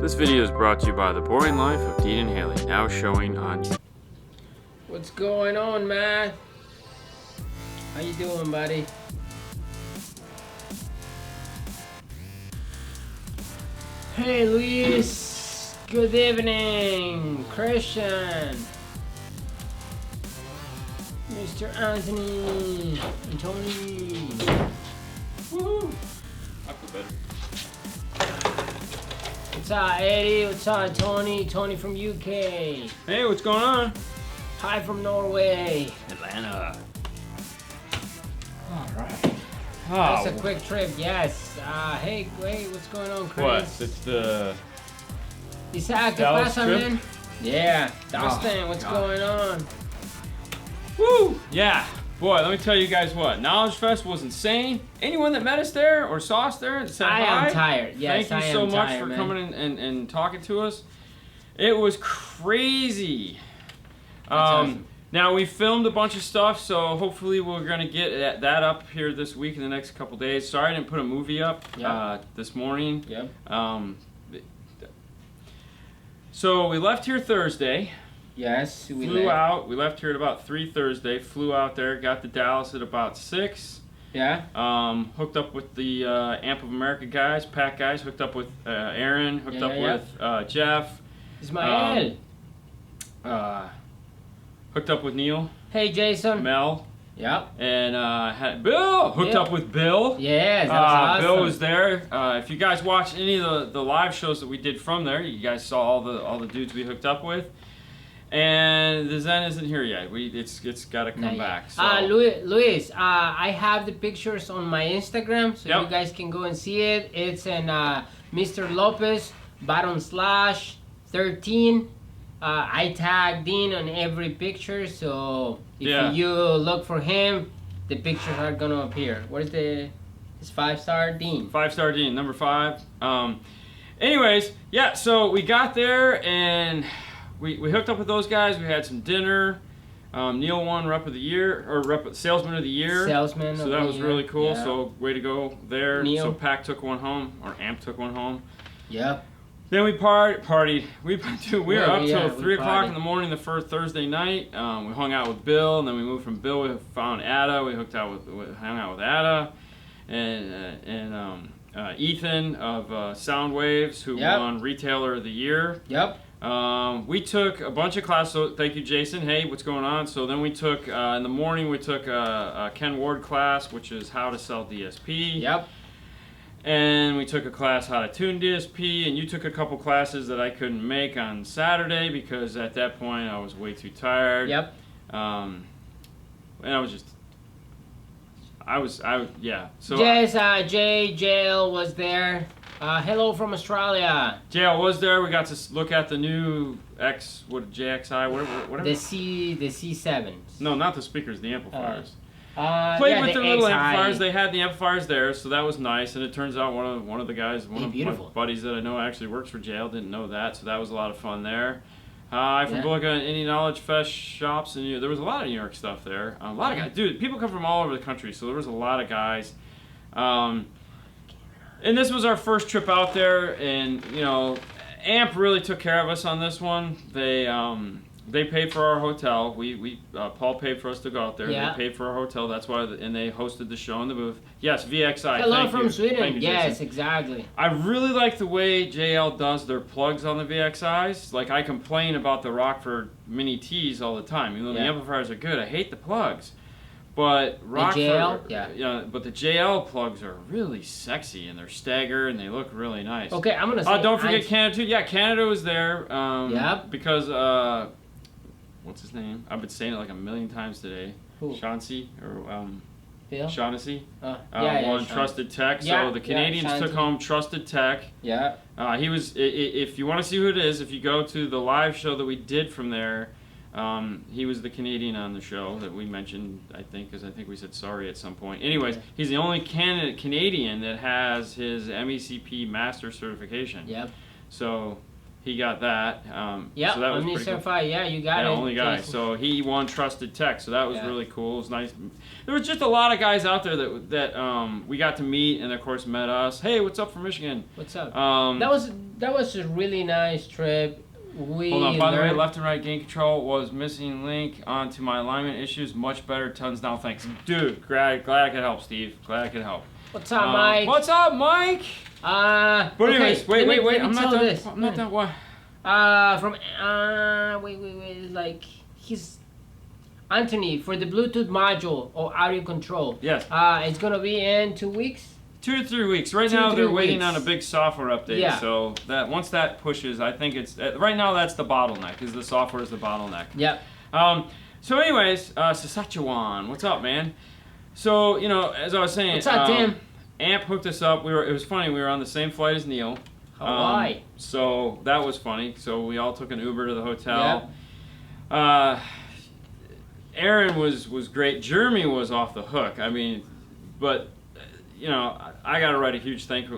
This video is brought to you by The Boring Life of Dean and Haley, now showing on YouTube. What's going on, man? How you doing, buddy? Hey, Luis. Good evening, Christian. Mr. Anthony. Tony. Woo! I feel better. What's up, Eddie? What's up, Tony? Tony from UK. Hey, what's going on? Hi from Norway. Atlanta. Alright. That's a quick trip, yes. Hey, wait, what's going on, Chris? What? It's the Isaac, ¿qué Dallas pasa, trip? man? Yeah, Dustin, what's God. going on? Woo! Yeah. Boy, let me tell you guys what. Knowledge Fest was insane. Anyone that met us there or saw us there and said I hi, am tired. Yes, thank you I so am much tired, for man. coming in and talking to us. It was crazy. Awesome. Now we filmed a bunch of stuff, so hopefully we're gonna get that up here this week in the next couple days. Sorry I didn't put a movie up this morning. Yep. So we left here Thursday. Yes, we Flew left. out. We left here at about 3 Thursday. Flew out there. Got to Dallas at about 6. Yeah. Hooked up with the Amp of America guys, Pack guys. Hooked up with Aaron. Hooked up with Jeff. Ismael. Hooked up with Neil. Hey, Jason. Mel. Yep. And had Bill. Hooked up with Bill. Yes, that was awesome. Bill was there. If you guys watched any of the live shows that we did from there, you guys saw all the dudes we hooked up with. And the Zen isn't here yet. It's got to come back. So. Luis, I have the pictures on my Instagram, so you guys can go and see it. It's in Mr. Lopez /13. I tag Dean on every picture, so if you look for him, the pictures are gonna appear. What is it's 5-star Dean? 5-star Dean, number 5. Anyways, yeah. So we got there and. We hooked up with those guys. We had some dinner. Neil won Rep of the Year, or Salesman of the Year. Salesman. So that was really cool. Yeah. So way to go there. Neil. So Pack took one home, or Amp took one home. Yep. Then we partied. We were up till 3 o'clock in the morning the first Thursday night. We hung out with Bill, and then we moved from Bill. We found Ada. We hung out with Ada, and Ethan of Sound Waves, who won Retailer of the Year. Yep. We took a bunch of classes, so thank you, Jason. Hey, what's going on? So then we took, in the morning, we took a Ken Ward class, which is how to sell DSP. Yep. And we took a class how to tune DSP, and you took a couple classes that I couldn't make on Saturday because at that point I was way too tired. Yep. And I was just, yeah. So yes, JL was there. Hello from Australia. JL was there. We got to look at the new JXI, whatever. The C7s. No, not the speakers, the amplifiers. Played with the their little XI. amplifiers. They had the amplifiers there, so that was nice. And it turns out one of the guys, one of my buddies that I know actually works for JL, didn't know that, so that was a lot of fun there. From looking at any Knowledge Fest shops, and there was a lot of New York stuff there. A lot of guys, dude. People come from all over the country, so there was a lot of guys. And this was our first trip out there, and Amp really took care of us on this one. They paid for our hotel. Paul paid for us to go out there. Yeah. They paid for our hotel. That's why, and they hosted the show in the booth. Yes, VXI. Hello from Sweden. Thank you, yes, Jason. exactly. I really like the way JL does their plugs on the VXIs. Like, I complain about the Rockford Mini Ts all the time. Even though the amplifiers are good, I hate the plugs. But Rockford, but the JL plugs are really sexy, and they're staggered, and they look really nice. Okay, I'm gonna say. Don't forget Canada too. Yeah, Canada was there. Because what's his name? I've been saying it like a million times today. Who? Chauncey or Phil? Shaughnessy. Won Trusted Tech. So the Canadians took home Trusted Tech. Yeah. He was. If you want to see who it is, if you go to the live show that we did from there. He was the Canadian on the show that we mentioned, I think, because I think we said sorry at some point. Anyways, he's the only Canadian that has his MECP master certification. Yep. So he got that. Yeah, so that was pretty cool. Yeah, you got it. Only guy. So he won Trusted Tech. So that was really cool. It was nice. There was just a lot of guys out there that we got to meet, and of course met us. Hey, what's up from Michigan? What's up? That was a really nice trip. Hold on, by the way, left and right gain control was missing link onto my alignment issues. Much better, tons now, thanks. Dude, glad I could help, Steve. Glad I could help. What's up, Mike? What's up, Mike? But anyways, wait, I'm not done. I'm not done, what? Wait, like, he's... Anthony, for the Bluetooth module or audio control. Yes. It's gonna be in 2 weeks? 2 to 3 weeks. Right now they're waiting on a big software update. Yeah. So that once that pushes, I think it's right now that's the bottleneck. Is the software is the bottleneck. Yep. So anyways, Saskatchewan, what's up, man? So as I was saying, what's up, Tim? Amp hooked us up. It was funny. We were on the same flight as Neil. Hawaii. So that was funny. So we all took an Uber to the hotel. Yep. Aaron was great. Jeremy was off the hook. I mean, but. I got to write a huge thank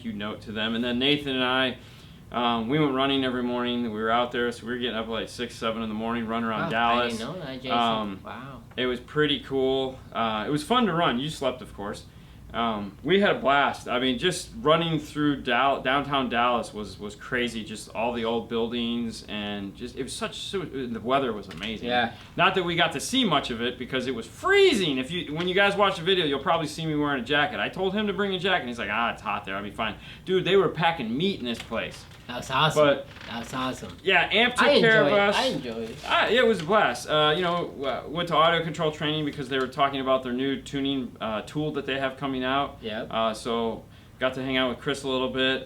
you note to them. And then Nathan and I, we went running every morning. We were out there, so we were getting up at like 6, 7 in the morning, running around Dallas. I didn't know that, Jason. Wow. It was pretty cool. It was fun to run. You slept, of course. We had a blast. I mean, just running through downtown Dallas was crazy. Just all the old buildings and just it was the weather was amazing. Yeah. Not that we got to see much of it because it was freezing. When you guys watch the video, you'll probably see me wearing a jacket. I told him to bring a jacket. And he's like, it's hot there. I'll be fine. Dude, they were packing meat in this place. That was awesome. That was awesome. Yeah, Amp took care of us. I enjoyed it. It was a blast. Went to audio control training because they were talking about their new tuning tool that they have coming out. Yeah. So got to hang out with Chris a little bit.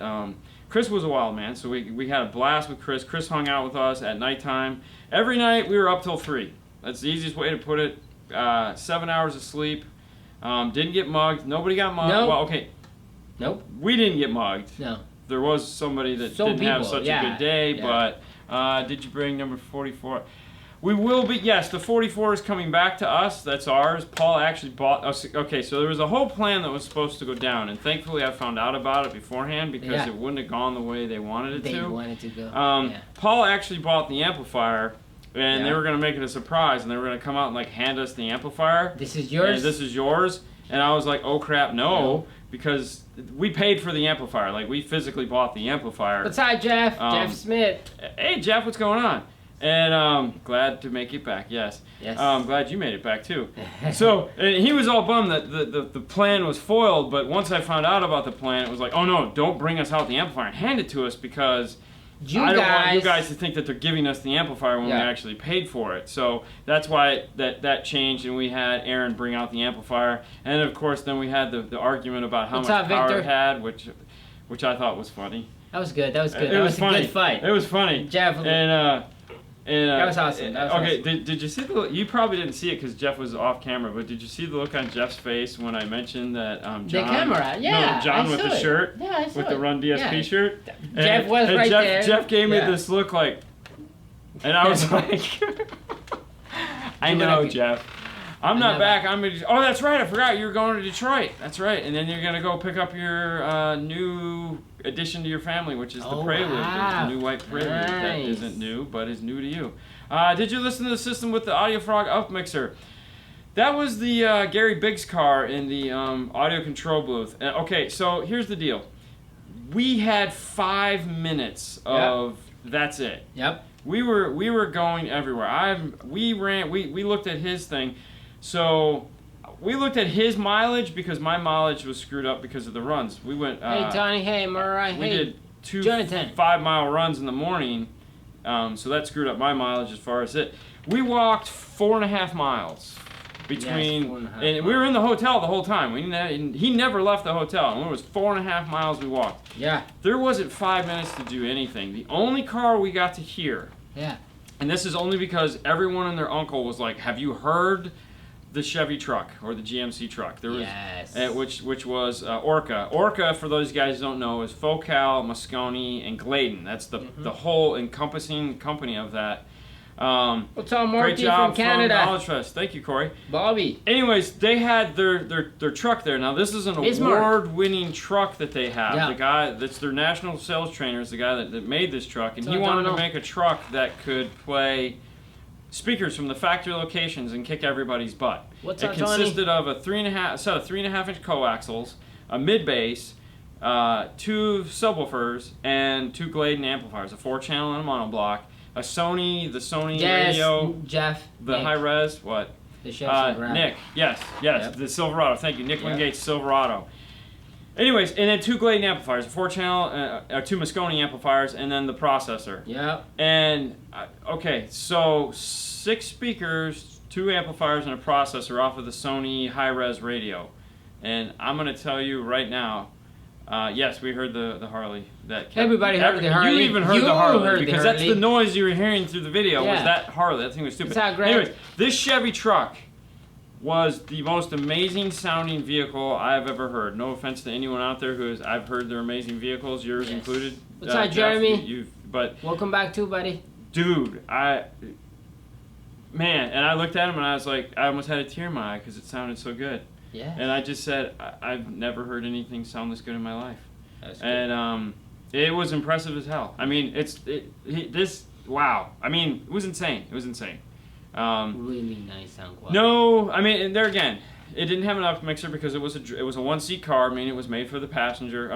Chris was a wild man, so we had a blast with Chris. Chris hung out with us at nighttime. Every night we were up till 3. That's the easiest way to put it. 7 hours of sleep. Didn't get mugged. Nobody got mugged. Nope. Well, okay. Nope. We didn't get mugged. No. There was somebody that didn't have such a good day, but did you bring number 44? We will be, yes, the 44 is coming back to us. That's ours. Paul actually bought us. Okay, so there was a whole plan that was supposed to go down, and thankfully I found out about it beforehand because it wouldn't have gone the way they wanted it to. They wanted to go. Paul actually bought the amplifier, and they were going to make it a surprise, and they were going to come out and like hand us the amplifier. This is yours? And this is yours. And I was like, oh crap, no. Because we paid for the amplifier. Like, we physically bought the amplifier. What's up, Jeff? Jeff Smith. Hey, Jeff, what's going on? And glad to make it back, yes. Yes. Glad you made it back, too. So, and he was all bummed that the plan was foiled, but once I found out about the plan, it was like, oh, no, don't bring us out the amplifier and hand it to us because I don't want you guys to think that they're giving us the amplifier when we actually paid for it. So that's why that changed, and we had Aaron bring out the amplifier. And, of course, then we had the argument about how much power it had, which I thought was funny. That was good. That was good. That was a good fight. It was funny. Jeff. That was awesome. Awesome. Did you see you probably didn't see it because Jeff was off camera, but did you see the look on Jeff's face when I mentioned that John... The camera, No, John with the shirt. Yeah, I saw with the Run DSP shirt. Jeff was right there. Jeff gave me this look like... And I was like... I know, Jeff. I'm not back. Oh, that's right. I forgot you were going to Detroit. That's right. And then you're going to go pick up your new addition to your family, which is the Prelude. Wow. The new white Prelude that isn't new, but is new to you. Did you listen to the system with the Audio Frog up mixer? That was the Gary Biggs car in the audio control booth. Okay, so here's the deal. We had 5 minutes of that's it. Yep. We were going everywhere. We looked at his thing. So we looked at his mileage because my mileage was screwed up because of the runs. We went. Hey Tony. Hey Mariah. We did 2 Jonathan. 5-mile runs in the morning, so that screwed up my mileage as far as it. We walked 4.5 miles between, and we were in the hotel the whole time. He never left the hotel, and it was 4.5 miles we walked. Yeah. There wasn't 5 minutes to do anything. The only car we got to hear. Yeah. And this is only because everyone and their uncle was like, "Have you heard the Chevy truck or the GMC truck?" There was, which was Orca. Orca, for those guys who don't know, is Focal, Moscone, and Gladen. That's the whole encompassing company of that. What's up, Marty great job from Canada? From Knowledge Fest. Thank you, Corey. Bobby. Anyways, they had their truck there. Now this is an award-winning truck that they have. Yeah. The guy that's their national sales trainer is the guy that made this truck, and he wanted to make a truck that could play speakers from the factory locations and kick everybody's butt. What's it consisted of a 3.5 set of 3.5-inch coaxials, a mid bass, 2 subwoofers, and 2 Gladen amplifiers, a 4-channel and a monoblock, the Sony radio, Jeff, the Nick. high res, what? The Silverado. Nick, yes, Yep. the Silverado. Thank you, Nick Yep. Wingate's Silverado. Anyways, and then 2 Gladen amplifiers, a 4-channel, 2 Moscone amplifiers, and then the processor. Yep. And okay, so 6 speakers, 2 amplifiers, and a processor off of the Sony high-res radio. And I'm gonna tell you right now, yes, we heard the Harley. Everybody heard the Harley. You even heard the Harley because that's Harley. the noise you were hearing through the video. Yeah. Was that Harley? That thing was stupid. It's not great. Anyways, this Chevy truck was the most amazing sounding vehicle I've ever heard. No offense to anyone out there I've heard their amazing vehicles, yours Yes. included. What's up, Jeff, Jeremy? But Welcome back too, buddy. dude, man, and I looked at him and I was like, I almost had a tear in my eye because it sounded so good. Yeah. And I just said, I've never heard anything sound this good in my life. That's good. And it was impressive as hell. I mean, wow. I mean, it was insane. It was insane. Really nice sound quality. No, I mean, and there again, it didn't have enough mixer because it was a 1-seat car. I mean, it was made for the passenger.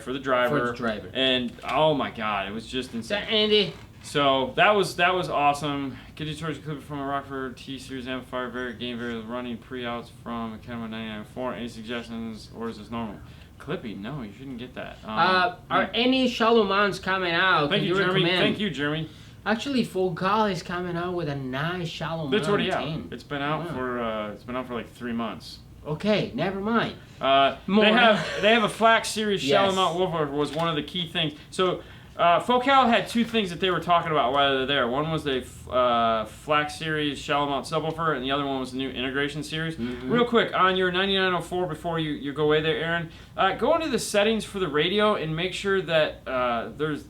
For the driver. For the driver. And oh my God, it was just So insane. Andy. So that was awesome. Get your torch clip from a Rockford T series amplifier, very running pre-outs from a Kenema 99.4. Any suggestions, or is this normal? Clippy, no, you shouldn't get that. Are any shallow mounts coming out? Thank you, Jeremy. Thank you, Jeremy. Actually, Fogal is coming out with a nice shallow mount. It's already out. It's been out for like 3 months. Okay, never mind. They have a Flax series Yes. shallow mount woofer was one of the key things. So Focal had 2 things that they were talking about while they're there. One was the Flax series shallow mount subwoofer, and the other one was the new integration series. Mm-hmm. Real quick, on your 9904, before you go away there, Aaron, go into the settings for the radio and make sure that there's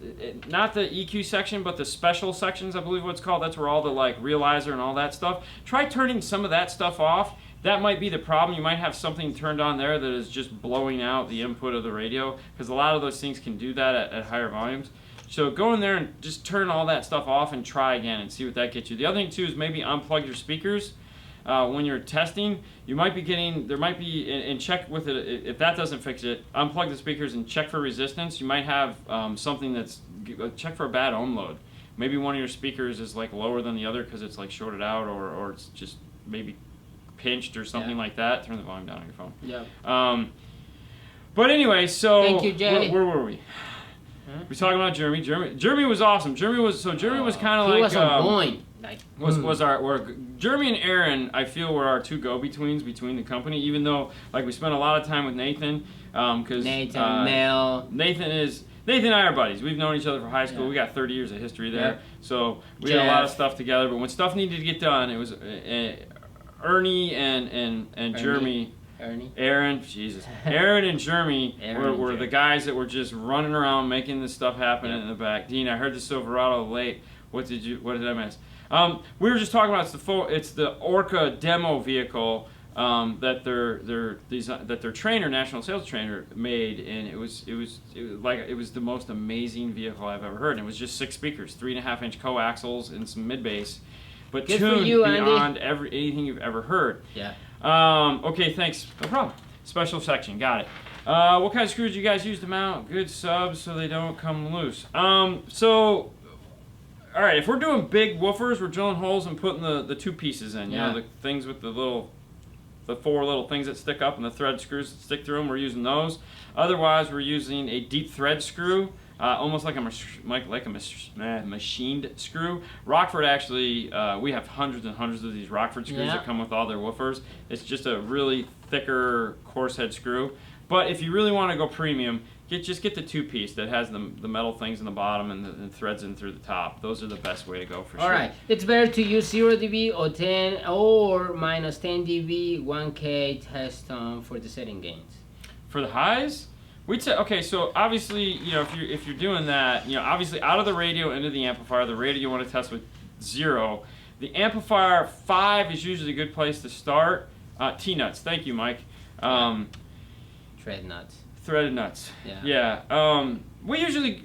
not the EQ section, but the special sections, I believe what's called. That's where all the like realizer and all that stuff. Try turning some of that stuff off. That might be the problem. You might have something turned on there that is just blowing out the input of the radio, because a lot of those things can do that at higher volumes. So go in there and just turn all that stuff off and try again and see what that gets you. The other thing too is maybe unplug your speakers when you're testing. You might be and check with it. If that doesn't fix it, unplug the speakers and check for resistance. You might have something check for a bad ohm load. Maybe one of your speakers is like lower than the other because it's like shorted out, or it's just maybe pinched or something like that. Turn the volume down on your phone. Yeah. But anyway, so Thank you, Jenny. where were we? Huh? We're talking about Jeremy. Jeremy was awesome. Jeremy was kind of like he was on point. Like, Jeremy and Aaron, I feel, were our 2 go-betweens between the company, even though like we spent a lot of time with Nathan, because Mel. Nathan and I are buddies. We've known each other for high school. Yeah. We got 30 years of history there. Yeah. So we had a lot of stuff together, but when stuff needed to get done, it was Ernie and Jeremy. Aaron and Jeremy were the guys that were just running around making this stuff happen in the back. Dean, I heard the Silverado late. What did I miss? We were just talking about it's the Orca demo vehicle that their trainer, national sales trainer, made, and it was the most amazing vehicle I've ever heard. And it was just 6 speakers, 3.5-inch coaxials and some mid bass, but Good tuned for you, beyond Andy. anything you've ever heard. Yeah. Okay, thanks. No problem. Special section, got it. What kind of screws do you guys use to mount good subs so they don't come loose? So, all right, if we're doing big woofers, we're drilling holes and putting the 2 pieces in. You know, the things with the 4 little things that stick up and the thread screws that stick through them. We're using those. Otherwise, we're using a deep thread screw. Almost like a machined screw. Rockford actually, we have hundreds and hundreds of these Rockford screws that come with all their woofers. It's just a really thicker coarse head screw. But if you really want to go premium, just get the 2-piece that has the metal things in the bottom and the threads in through the top. Those are the best way to go for sure. All right, it's better to use 0 dB or 10 or minus 10 dB 1K test for the setting gains. For the highs? We'd say, okay, so obviously, you know, if you're doing that, you know, obviously out of the radio into the amplifier, the radio you want to test with 0. The amplifier 5 is usually a good place to start. T-nuts, thank you, Mike. Thread nuts. Threaded nuts. Yeah. Yeah.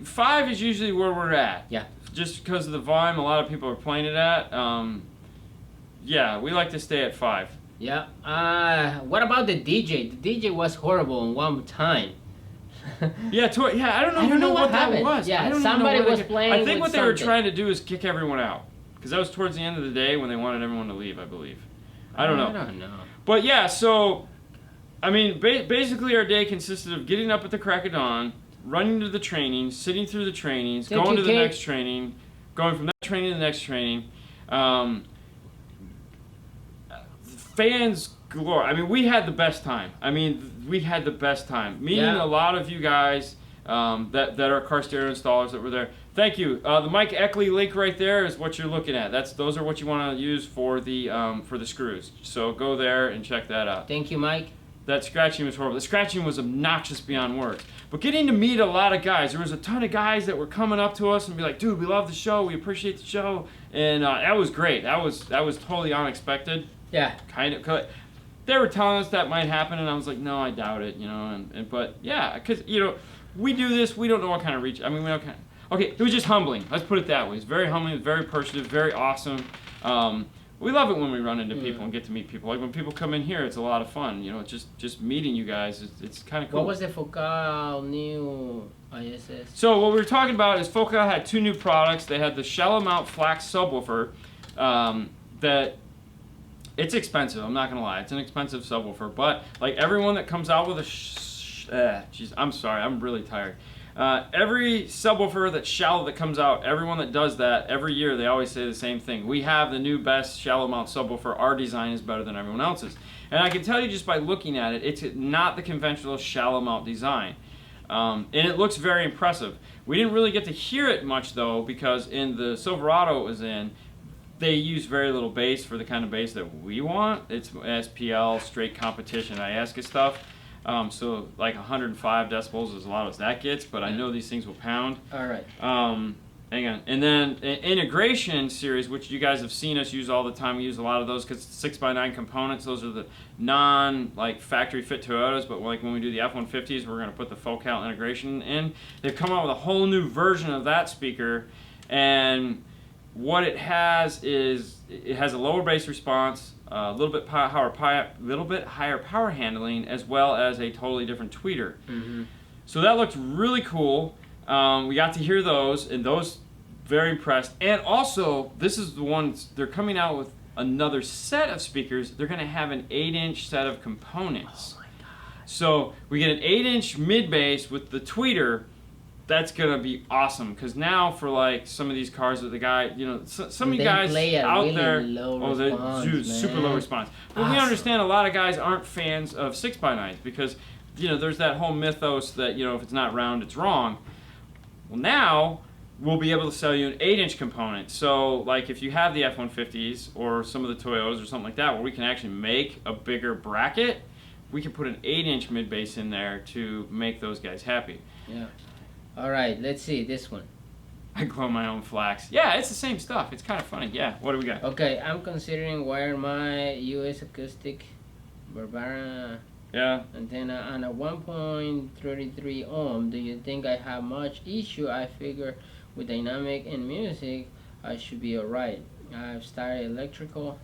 5 is usually where we're at. Yeah. Just because of the volume, a lot of people are playing it at. Yeah, we like to stay at 5. Yeah. What about the DJ? The DJ was horrible in one time. Yeah, I don't even know what that was. Yeah, I don't somebody know was playing. I think what they something. were trying to do is kick everyone out, because that was towards the end of the day when they wanted everyone to leave, I believe. I don't know. But yeah, so I mean, basically our day consisted of getting up at the crack of dawn, running to the training, sitting through the trainings, going to the next training, going from that training to the next training. Fans galore. I mean, we had the best time. Meeting a lot of you guys that are car stereo installers that were there. Thank you. The Mike Eckley link right there is what you're looking at. Those are what you want to use for the screws. So go there and check that out. Thank you, Mike. That scratching was horrible. The scratching was obnoxious beyond words. But getting to meet a lot of guys, there was a ton of guys that were coming up to us and be like, "Dude, we love the show. We appreciate the show," and that was great. That was totally unexpected. Yeah. Kind of. They were telling us that might happen, and I was like, "No, I doubt it." You know, but yeah, because we do this. We don't know what kind of reach. I mean, we don't kind of. Okay, it was just humbling. Let's put it that way. It's very humbling. It's very appreciative. Very awesome. We love it when we run into people and get to meet people. Like when people come in here, it's a lot of fun. Just meeting you guys. It's kind of cool. What was the Focal new ISS? So what we were talking about is Focal had 2 new products. They had the shallow mount flax subwoofer. That it's expensive. I'm not gonna lie. It's an expensive subwoofer. But like everyone that comes out with a I'm sorry. I'm really tired. Every subwoofer that's shallow that comes out, everyone that does that, every year they always say the same thing. We have the new best shallow mount subwoofer. Our design is better than everyone else's. And I can tell you just by looking at it, it's not the conventional shallow mount design. And it looks very impressive. We didn't really get to hear it much though, because in the Silverado it was in, they use very little bass for the kind of bass that we want. It's SPL, straight competition, IASCA stuff. So like 105 decibels is a lot as that gets, but I know these things will pound. All right. Hang on. And then integration series, which you guys have seen us use all the time. We use a lot of those because 6x9 components. Those are the factory fit Toyotas, but like when we do the F-150s, we're going to put the Focal integration in. They've come out with a whole new version of that speaker, and what it has is it has a lower bass response, a little bit higher power handling, as well as a totally different tweeter. Mm-hmm. So that looked really cool. We got to hear those, and those very impressed. And also, this is the ones they're coming out with another set of speakers. They're going to have an 8-inch set of components. Oh my God. So we get an 8-inch mid bass with the tweeter. That's gonna be awesome, because now for like some of these cars that the guy, some of you guys out really there, response, super low response. But awesome. We understand a lot of guys aren't fans of 6x9s because, there's that whole mythos that if it's not round, it's wrong. Well, now we'll be able to sell you an 8-inch component. So like if you have the F-150s or some of the Toyotas or something like that, where we can actually make a bigger bracket, we can put an 8-inch mid bass in there to make those guys happy. Yeah. All right, let's see this one. I glow my own flax. Yeah, it's the same stuff. It's kind of funny. Yeah, what do we got? Okay, I'm considering wire my US acoustic Barbara antenna on a 1.33 ohm. Do you think I have much issue? I figure with dynamic and music, I should be alright. I've started electrical.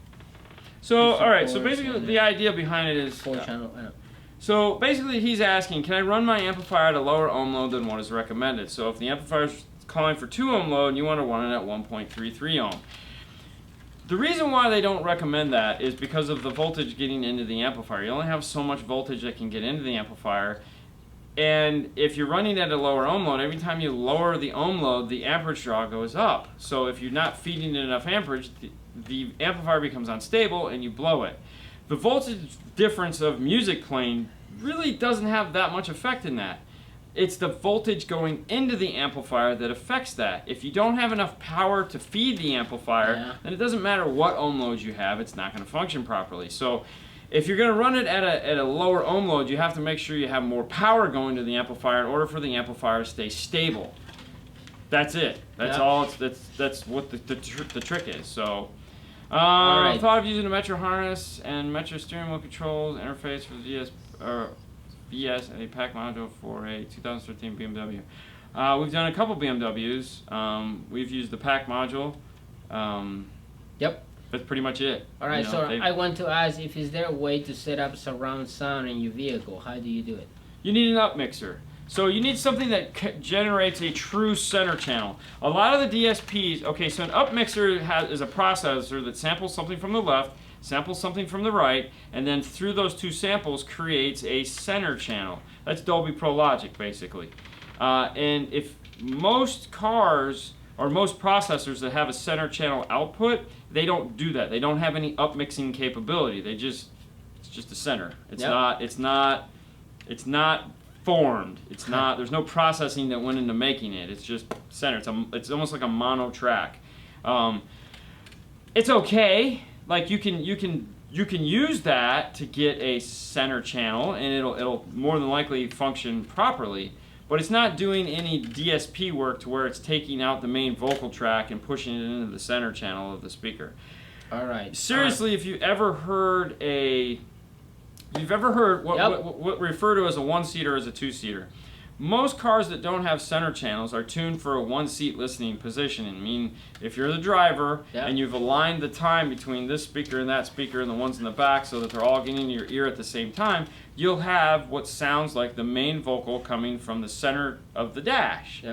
So, alright, so basically the idea behind it is... 4-channel amp. So basically he's asking, can I run my amplifier at a lower ohm load than what is recommended? So if the amplifier is calling for 2 ohm load and you want to run it at 1.33 ohm. The reason why they don't recommend that is because of the voltage getting into the amplifier. You only have so much voltage that can get into the amplifier. And if you're running at a lower ohm load, every time you lower the ohm load, the amperage draw goes up. So if you're not feeding it enough amperage, the amplifier becomes unstable and you blow it. The voltage difference of music playing really doesn't have that much effect in that. It's the voltage going into the amplifier that affects that. If you don't have enough power to feed the amplifier, then it doesn't matter what ohm load you have, it's not going to function properly. So if you're going to run it at a lower ohm load, you have to make sure you have more power going to the amplifier in order for the amplifier to stay stable. That's it. That's all. That's what the trick is. So. Thought of using a Metro harness and Metro steering wheel controls interface for the VS and a pack module for a 2013 BMW. We've done a couple BMWs. We've used the pack module. Yep. That's pretty much it. Alright, so I want to ask if is there a way to set up surround sound in your vehicle? How do you do it? You need an up mixer. So you need something that generates a true center channel. A lot of the DSPs, okay, so an up mixer is a processor that samples something from the left, samples something from the right, and then through those two samples creates a center channel. That's Dolby Pro Logic, basically. And if most cars or most processors that have a center channel output, they don't do that. They don't have any upmixing capability. It's just a center. It's not formed. It's not. There's no processing that went into making it. It's just center. It's almost like a mono track. It's okay. Like you can use that to get a center channel, and it'll more than likely function properly. But it's not doing any DSP work to where it's taking out the main vocal track and pushing it into the center channel of the speaker. All right. Seriously, if you've ever heard what we refer to as a one-seater as a two-seater. Most cars that don't have center channels are tuned for a one-seat listening position. I mean, if you're the driver and you've aligned the time between this speaker and that speaker and the ones in the back so that they're all getting in your ear at the same time, you'll have what sounds like the main vocal coming from the center of the dash.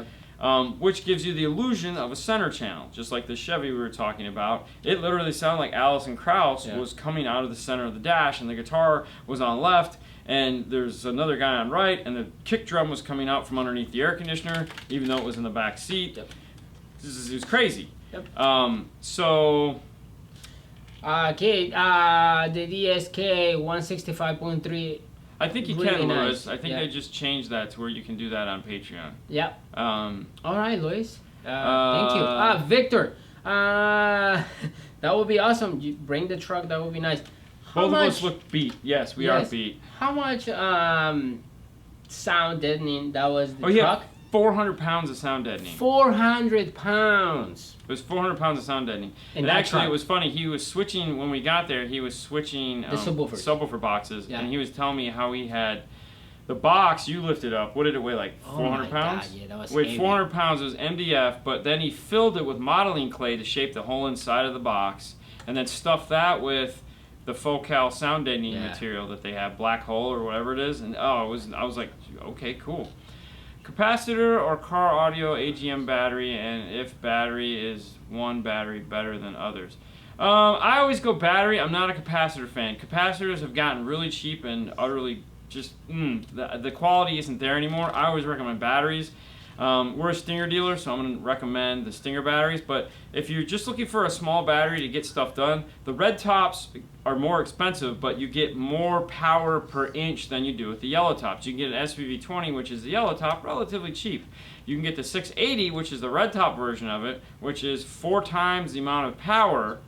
Which gives you the illusion of a center channel, just like the Chevy we were talking about. It literally sounded like Alison Krauss was coming out of the center of the dash, and the guitar was on left, and there's another guy on right, and the kick drum was coming out from underneath the air conditioner, even though it was in the back seat. It was crazy. So... Okay, the DSK 165.3. I think you can, Louis. I think they just changed that to where you can do that on Patreon. All right, Louis. Thank you. Victor. That would be awesome. You bring the truck. That would be nice. Both of us look beat. Yes, we are beat. How much sound deadening that was the truck? Yeah, 400 pounds of sound deadening. 400 pounds. It was 400 pounds of sound deadening. And actually, it was funny. He was switching, when we got there, he was switching the subwoofer boxes. And he was telling me how he had the box you lifted up. What did it weigh, like 400 pounds? God, yeah, that was weighed heavy. 400 pounds. It was MDF, but then he filled it with modeling clay to shape the whole inside of the box, and then stuffed that with the Focal sound deadening material that they have, Black Hole or whatever it is. And I was like, okay, cool. Capacitor or car audio AGM battery, and if battery is one battery better than others. I always go battery. I'm not a capacitor fan. Capacitors have gotten really cheap and utterly just, the quality isn't there anymore. I always recommend batteries. We're a Stinger dealer, so I'm going to recommend the Stinger batteries, but if you're just looking for a small battery to get stuff done, the red tops are more expensive, but you get more power per inch than you do with the yellow tops. You can get an SPV20, which is the yellow top, relatively cheap. You can get the 680, which is the red top version of it, which is 4 times the amount of power.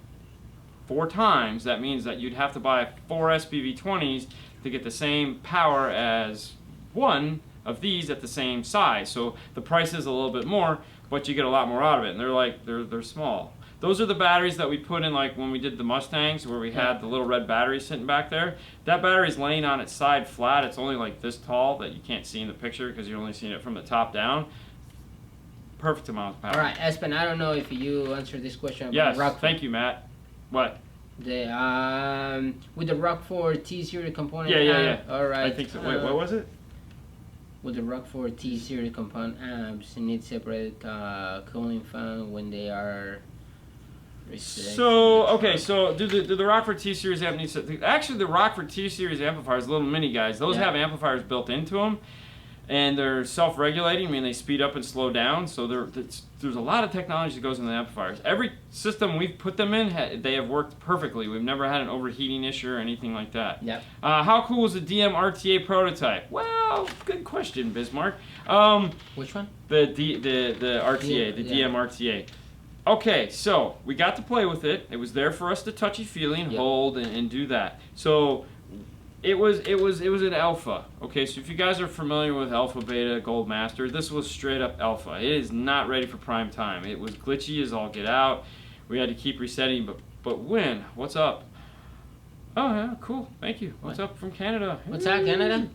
4 times. That means that you'd have to buy 4 SPV20s to get the same power as one of these at the same size. So the price is a little bit more, but you get a lot more out of it. And they're small. Those are the batteries that we put in, like when we did the Mustangs, where we had the little red battery sitting back there. That battery's laying on its side flat. It's only like this tall that you can't see in the picture because you're only seeing it from the top down. Perfect amount of power. All right, Espen, I don't know if you answered this question about Yes, thank you, Matt. What? The with the Rockford T-Series component. Yeah. All right. I think so. Wait, what was it? With the Rockford T-Series component amps, you need separate cooling fan when they are. So do the Rockford T-Series amp needs to, actually the Rockford T-Series amplifiers, little mini guys, those have amplifiers built into them, and they're self-regulating. I mean, they speed up and slow down. So there's a lot of technology that goes into the amplifiers. Every system we've put them in, they have worked perfectly. We've never had an overheating issue or anything like that. Yep. How cool is the DM RTA prototype? Well, good question, Bismarck. Which one? The RTA, the DM RTA. Okay, so we got to play with it. It was there for us to touchy-feely and hold and do that. So it was an alpha. Okay, so if you guys are familiar with Alpha, Beta, Gold Master, this was straight up alpha. It is not ready for prime time. It was glitchy as all get out. We had to keep resetting, but when? What's up? Oh yeah, cool. Thank you. What's up from Canada? What's up, Canada?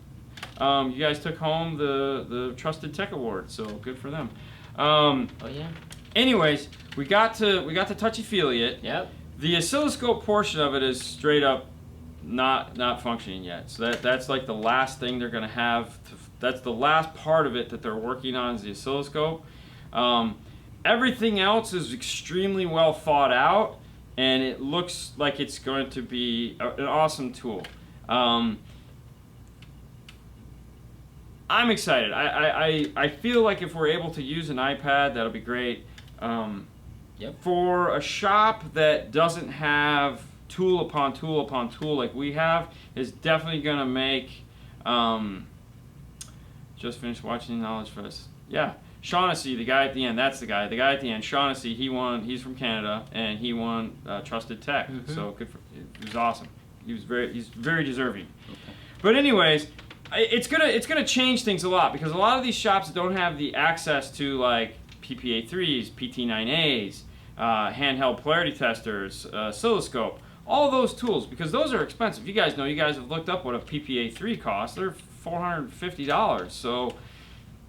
You guys took home the Trusted Tech Award, so good for them. Oh yeah. Anyways, we got to touchy-feely it. Yep. The oscilloscope portion of it is straight up not functioning yet. So that's like the last thing they're gonna have that's the last part of it that they're working on, is the oscilloscope. Everything else is extremely well thought out, and it looks like it's going to be an awesome tool. I'm excited. I feel like if we're able to use an iPad, that'll be great. For a shop that doesn't have tool upon tool upon tool like we have, is definitely going to make... just finished watching Knowledge Fest. Yeah, Shaughnessy, the guy at the end, that's the guy. The guy at the end, Shaughnessy, he won. He's from Canada, and he won Trusted Tech. So good for, it was awesome. He's very deserving. Okay. But anyways, it's gonna change things a lot, because a lot of these shops don't have the access to like PPA3s, PT9As, handheld polarity testers, oscilloscope, all those tools, because those are expensive. You guys know, you guys have looked up what a PPA3 costs. They're $450. So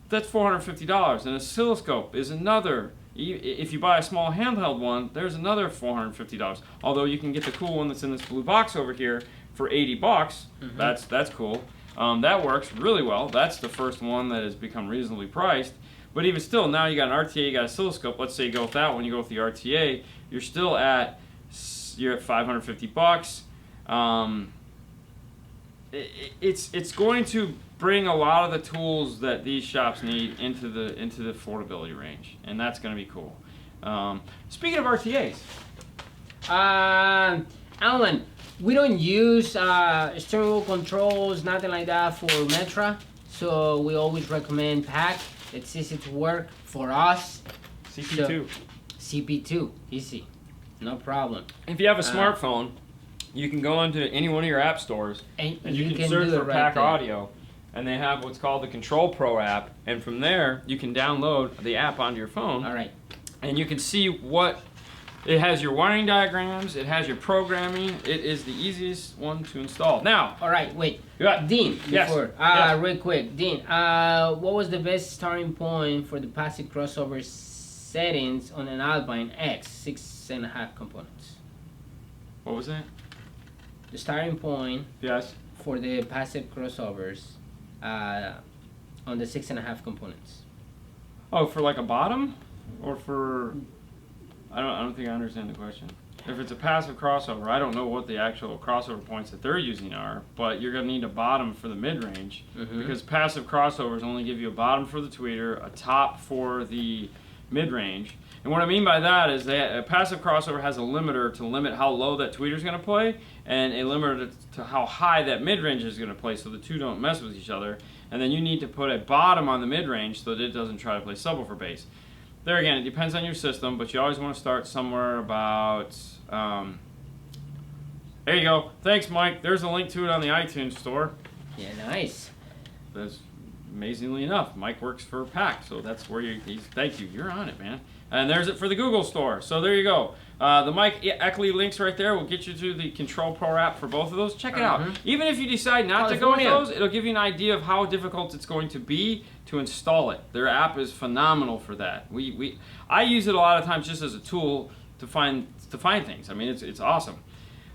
that's $450. An oscilloscope is another. If you buy a small handheld one, there's another $450. Although you can get the cool one that's in this blue box over here for $80. Mm-hmm. That's cool. That works really well. That's the first one that has become reasonably priced. But even still, now you got an RTA, you got an oscilloscope. Let's say you go with that one, you go with the RTA, you're still at $550. It's going to bring a lot of the tools that these shops need into the affordability range, and that's going to be cool. Speaking of RTAs, Alan, we don't use steering wheel controls, nothing like that for Metra, so we always recommend PAC. It's easy to work for us. CP2. CP2, easy, no problem. If you have a smartphone, you can go into any one of your app stores and you can search for PAC Audio, and they have what's called the Control Pro app, and from there you can download the app onto your phone. All right. And you can see what it has, your wiring diagrams, it has your programming. It is the easiest one to install. Now, all right, wait. Dean, before, real quick, Dean, what was the best starting point for the passive crossover settings on an Alpine X 6.5 components? What was that? The starting point. Yes. For the passive crossovers on the 6.5 components. Oh, for like a bottom, or for? I don't think I understand the question. If it's a passive crossover, I don't know what the actual crossover points that they're using are, but you're going to need a bottom for the mid-range, because passive crossovers only give you a bottom for the tweeter, a top for the mid-range. And what I mean by that is that a passive crossover has a limiter to limit how low that tweeter is going to play, and a limiter to how high that mid-range is going to play, so the two don't mess with each other. And then you need to put a bottom on the mid-range so that it doesn't try to play subwoofer bass. There again, it depends on your system, but you always want to start somewhere about... there you go. Thanks, Mike. There's a link to it on the iTunes store. Yeah, nice. That's amazingly enough, Mike works for PAC, so that's where thank you. You're on it, man. And there's it for the Google store. So there you go. The Mike Eckley links right there will get you to the Control Pro app for both of those. Check it out. Even if you decide not to go with those, it'll give you an idea of how difficult it's going to be to install it. Their app is phenomenal for that. I use it a lot of times just as a tool to find things. I mean, it's awesome.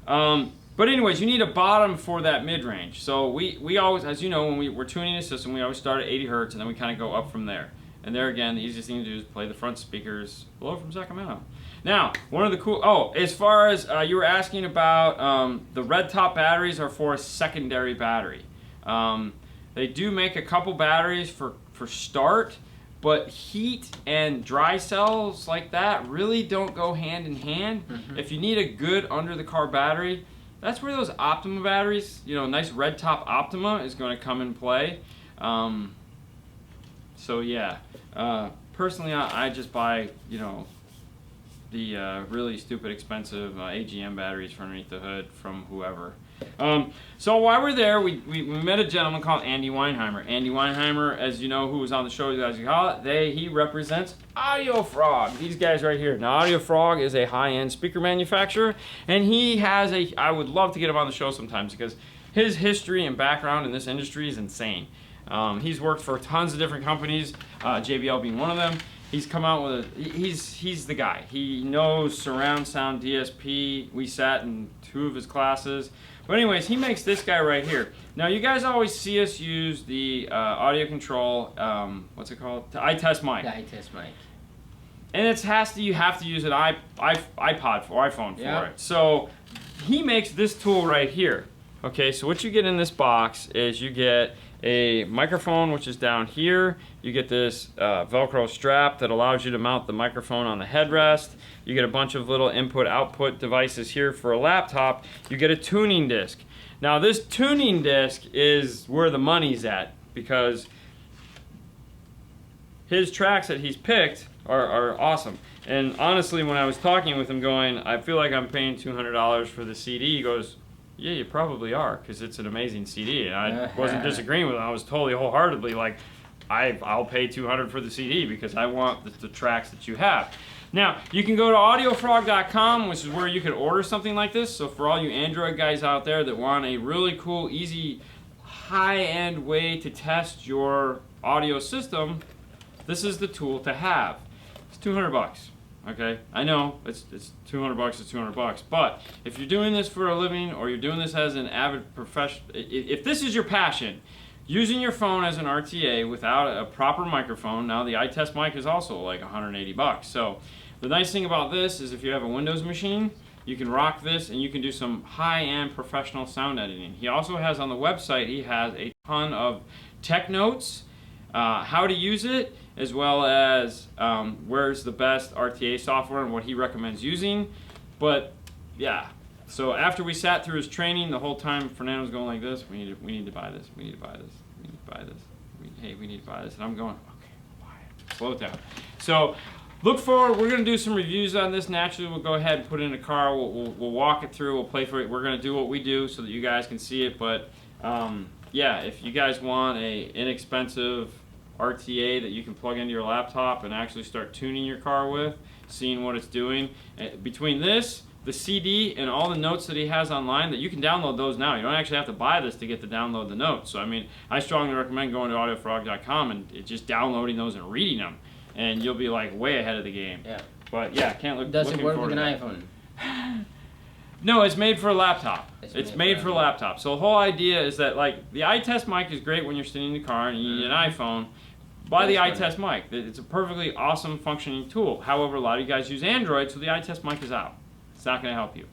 But anyways, you need a bottom for that mid-range. So we always, as you know, when we're tuning a system, we always start at 80 hertz, and then we kind of go up from there. And there again, the easiest thing to do is play the front speakers below from Sacramento. Now, one of the cool, as far as you were asking about, the red top batteries are for a secondary battery. They do make a couple batteries for start, but heat and dry cells like that really don't go hand in hand. If you need a good under the car battery, that's where those Optima batteries, nice red top Optima is going to come in play. So yeah, personally I just buy, the really stupid expensive AGM batteries for underneath the hood from whoever. So while we're there, we met a gentleman called Andy Weinheimer. Andy Weinheimer, as you know, who was on the show, as you call it, he represents Audio Frog. These guys right here. Now, Audio Frog is a high-end speaker manufacturer, and he has I would love to get him on the show sometimes, because his history and background in this industry is insane. He's worked for tons of different companies, JBL being one of them, He's come out with he's the guy. He knows surround sound DSP. We sat in 2 of his classes. But anyways, he makes this guy right here. Now you guys always see us use the audio control, what's it called? The iTest mic. The iTest mic. And you have to use an iPod for iPhone for it. So he makes this tool right here. Okay, so what you get in this box is you get a microphone, which is down here. You get this Velcro strap that allows you to mount the microphone on the headrest. You get a bunch of little input-output devices here for a laptop. You get a tuning disc. Now this tuning disc is where the money's at, because his tracks that he's picked are awesome. And honestly, when I was talking with him going, I feel like I'm paying $200 for the CD, he goes, yeah, you probably are, because it's an amazing CD. And I wasn't disagreeing with him. I was totally wholeheartedly like, I'll pay $200 for the CD because I want the tracks that you have. Now, you can go to audiofrog.com, which is where you can order something like this. So for all you Android guys out there that want a really cool, easy, high-end way to test your audio system, this is the tool to have. It's $200. Okay, I know it's $200. It's $200. But if you're doing this for a living, or you're doing this as an avid professional, if this is your passion, using your phone as an RTA without a proper microphone. Now the iTest mic is also like $180. So the nice thing about this is if you have a Windows machine, you can rock this and you can do some high-end professional sound editing. He also has on the website, he has a ton of tech notes, how to use it, as well as where's the best RTA software and what he recommends using. But yeah, so after we sat through his training, the whole time Fernando was going like this, we need to buy this, we need to buy this, we need to buy this, hey, we need to buy this. And I'm going, okay, buy it, slow it down. So look forward, we're going to do some reviews on this. Naturally, we'll go ahead and put it in a car, we'll walk it through, we'll play for it. We're going to do what we do so that you guys can see it. But yeah, if you guys want a inexpensive RTA that you can plug into your laptop and actually start tuning your car with, seeing what it's doing, between this, the CD, and all the notes that he has online, that you can download those now. You don't actually have to buy this to get to download the notes. So I mean, I strongly recommend going to audiofrog.com and just downloading those and reading them, and you'll be like way ahead of the game. Yeah. But yeah, can't look. Does it work with an iPhone? No, it's made for a laptop. It's made for a laptop. So the whole idea is that, like, the iTest mic is great when you're sitting in the car and you need an iPhone. Buy the iTest mic. It's a perfectly awesome functioning tool. However, a lot of you guys use Android, so the iTest mic is out. It's not going to help you.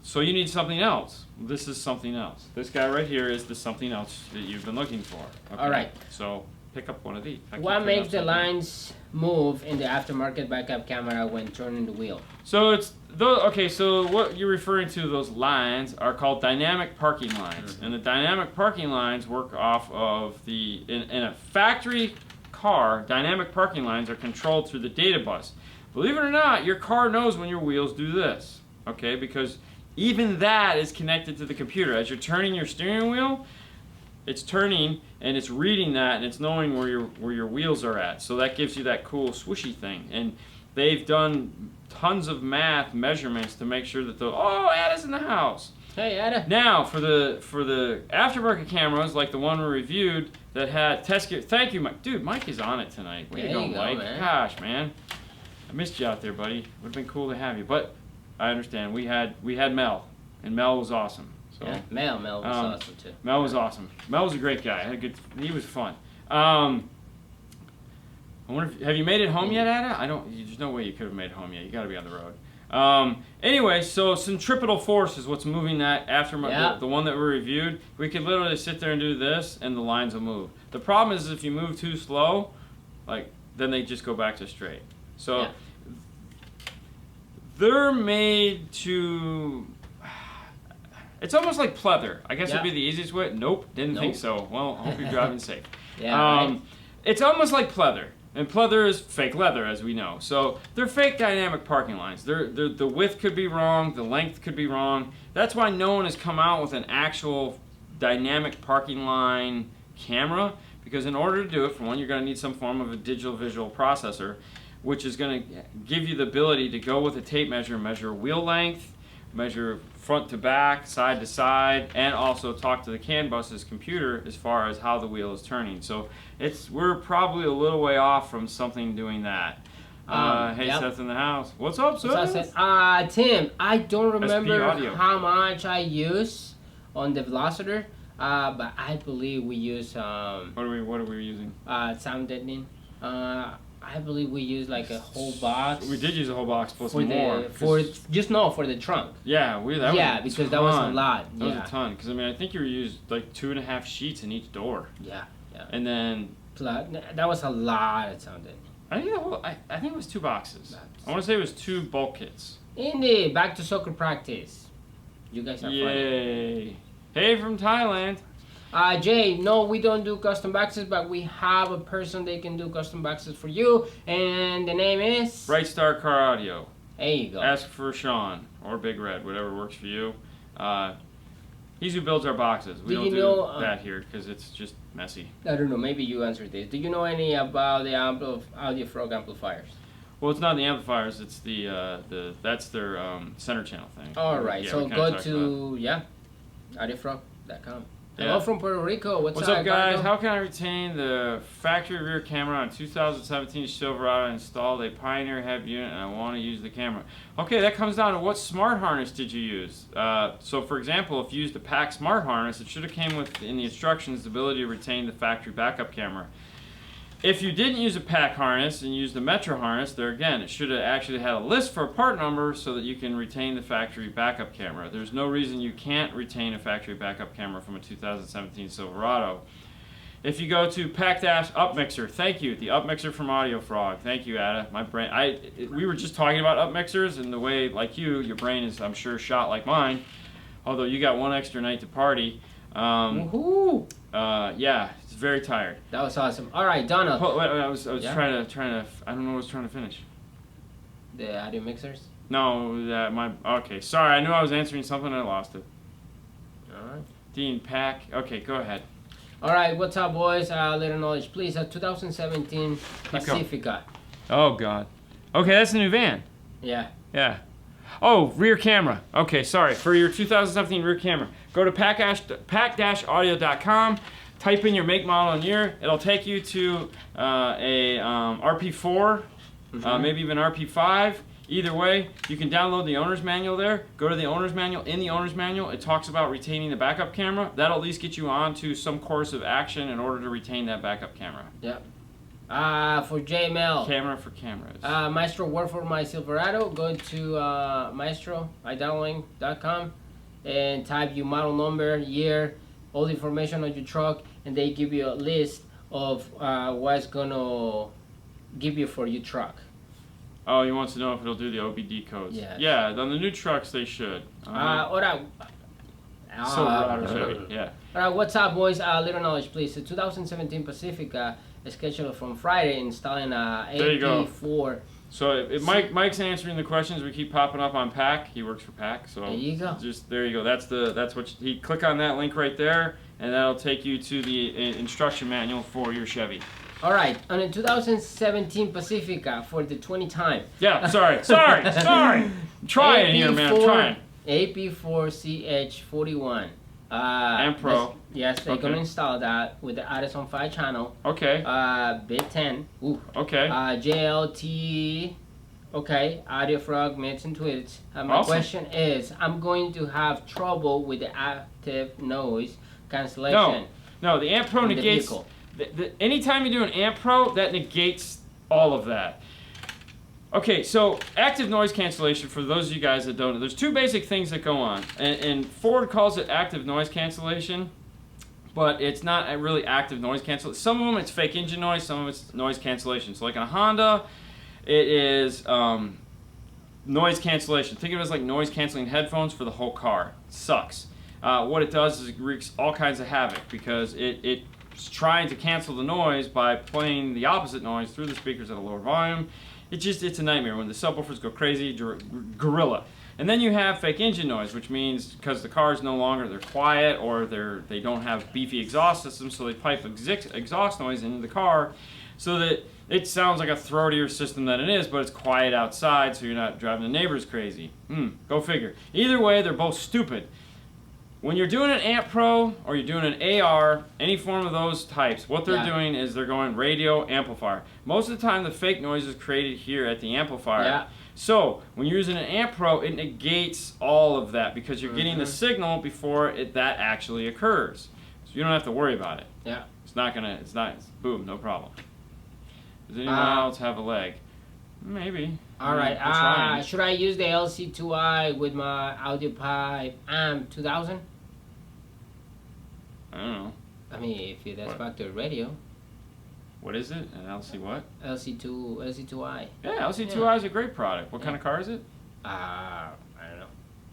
So you need something else. This is something else. This guy right here is the something else that you've been looking for. Okay? All right. So pick up one of these. What makes the lines move in the aftermarket backup camera when turning the wheel? So it's okay. So what you're referring to, those lines, are called dynamic parking lines, and the dynamic parking lines work off of the in a factory car. Dynamic parking lines are controlled through the data bus. Believe it or not, your car knows when your wheels do this. Okay, because even that is connected to the computer. As you're turning your steering wheel, it's turning and it's reading that and it's knowing where your wheels are at. So that gives you that cool swooshy thing. And they've done tons of math measurements to make sure that Ada's in the house. Hey, Ada. Now for the aftermarket cameras like the one we reviewed that had test gear. Thank you, Mike. Dude, Mike is on it tonight. Way to go, Mike. Man. Gosh, man. I missed you out there, buddy. Would have been cool to have you, but I understand. We had Mel, and Mel was awesome. So, yeah, Mel was awesome too. Mel was awesome. Mel was a great guy. He was fun. I wonder have you made it home yet, Ada? There's no way you could have made it home yet. You got to be on the road. Anyway, so centripetal force is what's moving that the one that we reviewed. We could literally sit there and do this, and the lines will move. The problem is if you move too slow, then they just go back to straight. So they're made to. It's almost like pleather. I guess would be the easiest way. Nope, didn't think so. Well, I hope you're driving safe. Right. It's almost like pleather. And pleather is fake leather, as we know. So they're fake dynamic parking lines. The width could be wrong, the length could be wrong. That's why no one has come out with an actual dynamic parking line camera, because in order to do it, for one, you're going to need some form of a digital visual processor, which is going to give you the ability to go with a tape measure and measure wheel length, measure front to back, side to side, and also talk to the CAN bus's computer as far as how the wheel is turning. So we're probably a little way off from something doing that. Hey, yep. Seth in the house. What's up, Seth? What's up, Seth? Tim, I don't remember how much I use on the velociter, but I believe we use what are we using? Sound deadening. I believe we used like a whole box. We did use a whole box plus more. For the trunk. Yeah, because that was a lot. That was a ton. Because I mean, I think you used like 2.5 sheets in each door. Yeah. And then that was a lot of sound deadening. I think it was 2 boxes. I want to say it was 2 bulk kits. Indeed, back to soccer practice. You guys are funny. Hey, from Thailand. Jay, no, we don't do custom boxes, but we have a person that can do custom boxes for you, and the name is? Bright Star Car Audio. There you go. Ask for Sean or Big Red, whatever works for you. He's who builds our boxes. We don't do that here because it's just messy. I don't know. Maybe you answered this. Do you know any about the Audio Frog amplifiers? Well, it's not the amplifiers. It's that's their center channel thing. All right. So go to audiofrog.com. Hello from Puerto Rico. What's up, guys? How can I retain the factory rear camera on 2017 Silverado? Installed a Pioneer Hub unit, and I want to use the camera. Okay, that comes down to what smart harness did you use? So, for example, if you used a PAC smart harness, it should have came with in the instructions the ability to retain the factory backup camera. If you didn't use a PAC harness and used the Metro harness, there again, it should have actually had a list for a part number so that you can retain the factory backup camera. There's no reason you can't retain a factory backup camera from a 2017 Silverado. If you go to PAC-UpMixer, thank you, the UpMixer from Audio Frog. Thank you, Ada. My brain, we were just talking about UpMixers, and the way, like your brain is, I'm sure, shot like mine. Although you got one extra night to party. Woohoo! Yeah. Very tired. That was awesome. All right, Donna. Wait, I was trying to. I don't know what I was trying to finish. The audio mixers. No, okay. Sorry, I knew I was answering something and I lost it. All right. Dean PAC. Okay, go ahead. All right, what's up, boys? Little knowledge, please. 2017 Pacifica. Oh God. Okay, that's the new van. Yeah. Yeah. Oh, rear camera. Okay, sorry. For your 2017 rear camera, go to pac-audio.com. Type in your make, model, and year. It'll take you to a RP4, maybe even RP5. Either way, you can download the owner's manual there. Go to the owner's manual. In the owner's manual, it talks about retaining the backup camera. That'll at least get you onto some course of action in order to retain that backup camera. Yep. For JML. Camera for cameras. Maestro work for my Silverado. Go to maestro.com and type your model number, year, all the information on your truck, and they give you a list of what's gonna give you for your truck. Oh, he wants to know if it'll do the OBD codes. Yeah. Yeah, on the new trucks they should. Alright. Yeah. Alright, what's up, boys? Little knowledge, please. The 2017 Pacifica is scheduled from Friday, installing AP4. So Mike's answering the questions we keep popping up on PAC. He works for PAC, so there you go. There you go. That's what he click on that link right there, and that'll take you to the instruction manual for your Chevy. All right, on the 2017 Pacifica for the 20th time. Yeah, sorry. I'm trying here, man. I'm trying. AP4CH41. And Pro. Yes, they're going to install that with the Addison 5 channel. Okay. Bit 10. Ooh. Okay. JLT. Okay. Audio Frog, Mitts and Twits. My awesome. question is, I'm going to have trouble with the active noise cancellation. No, the Amp Pro negates. Anytime you do an Amp Pro, that negates all of that. Okay, so active noise cancellation, for those of you guys that don't know, there's 2 basic things that go on. And Ford calls it active noise cancellation, but it's not a really active noise cancellation. Some of them it's fake engine noise, some of it's noise cancellation. So like on a Honda, it is noise cancellation. Think of it as like noise canceling headphones for the whole car. It sucks. What it does is it wreaks all kinds of havoc because it's trying to cancel the noise by playing the opposite noise through the speakers at a lower volume. It's a nightmare when the subwoofers go crazy, gorilla. And then you have fake engine noise, which means because the cars no longer, they're quiet or they don't have beefy exhaust systems, so they pipe exhaust noise into the car so that It sounds like a throatier system than it is, but it's quiet outside, so you're not driving the neighbors crazy. Go figure. Either way, they're both stupid. When you're doing an Amp Pro or you're doing an AR, any form of those types, what they're doing is they're going radio amplifier. Most of the time, the fake noise is created here at the amplifier. Yeah. So when you're using an Amp Pro, it negates all of that because you're getting the signal before that actually occurs. So you don't have to worry about it. Yeah. Boom, no problem. Does anyone else have a leg? Maybe. All right. Should I use the LC2I with my audio pipe amp 2000? I don't know. I mean, if that's factory radio. What is it? An LC what? LC2I. Yeah, LC2I is a great product. What kind of car is it? I don't know.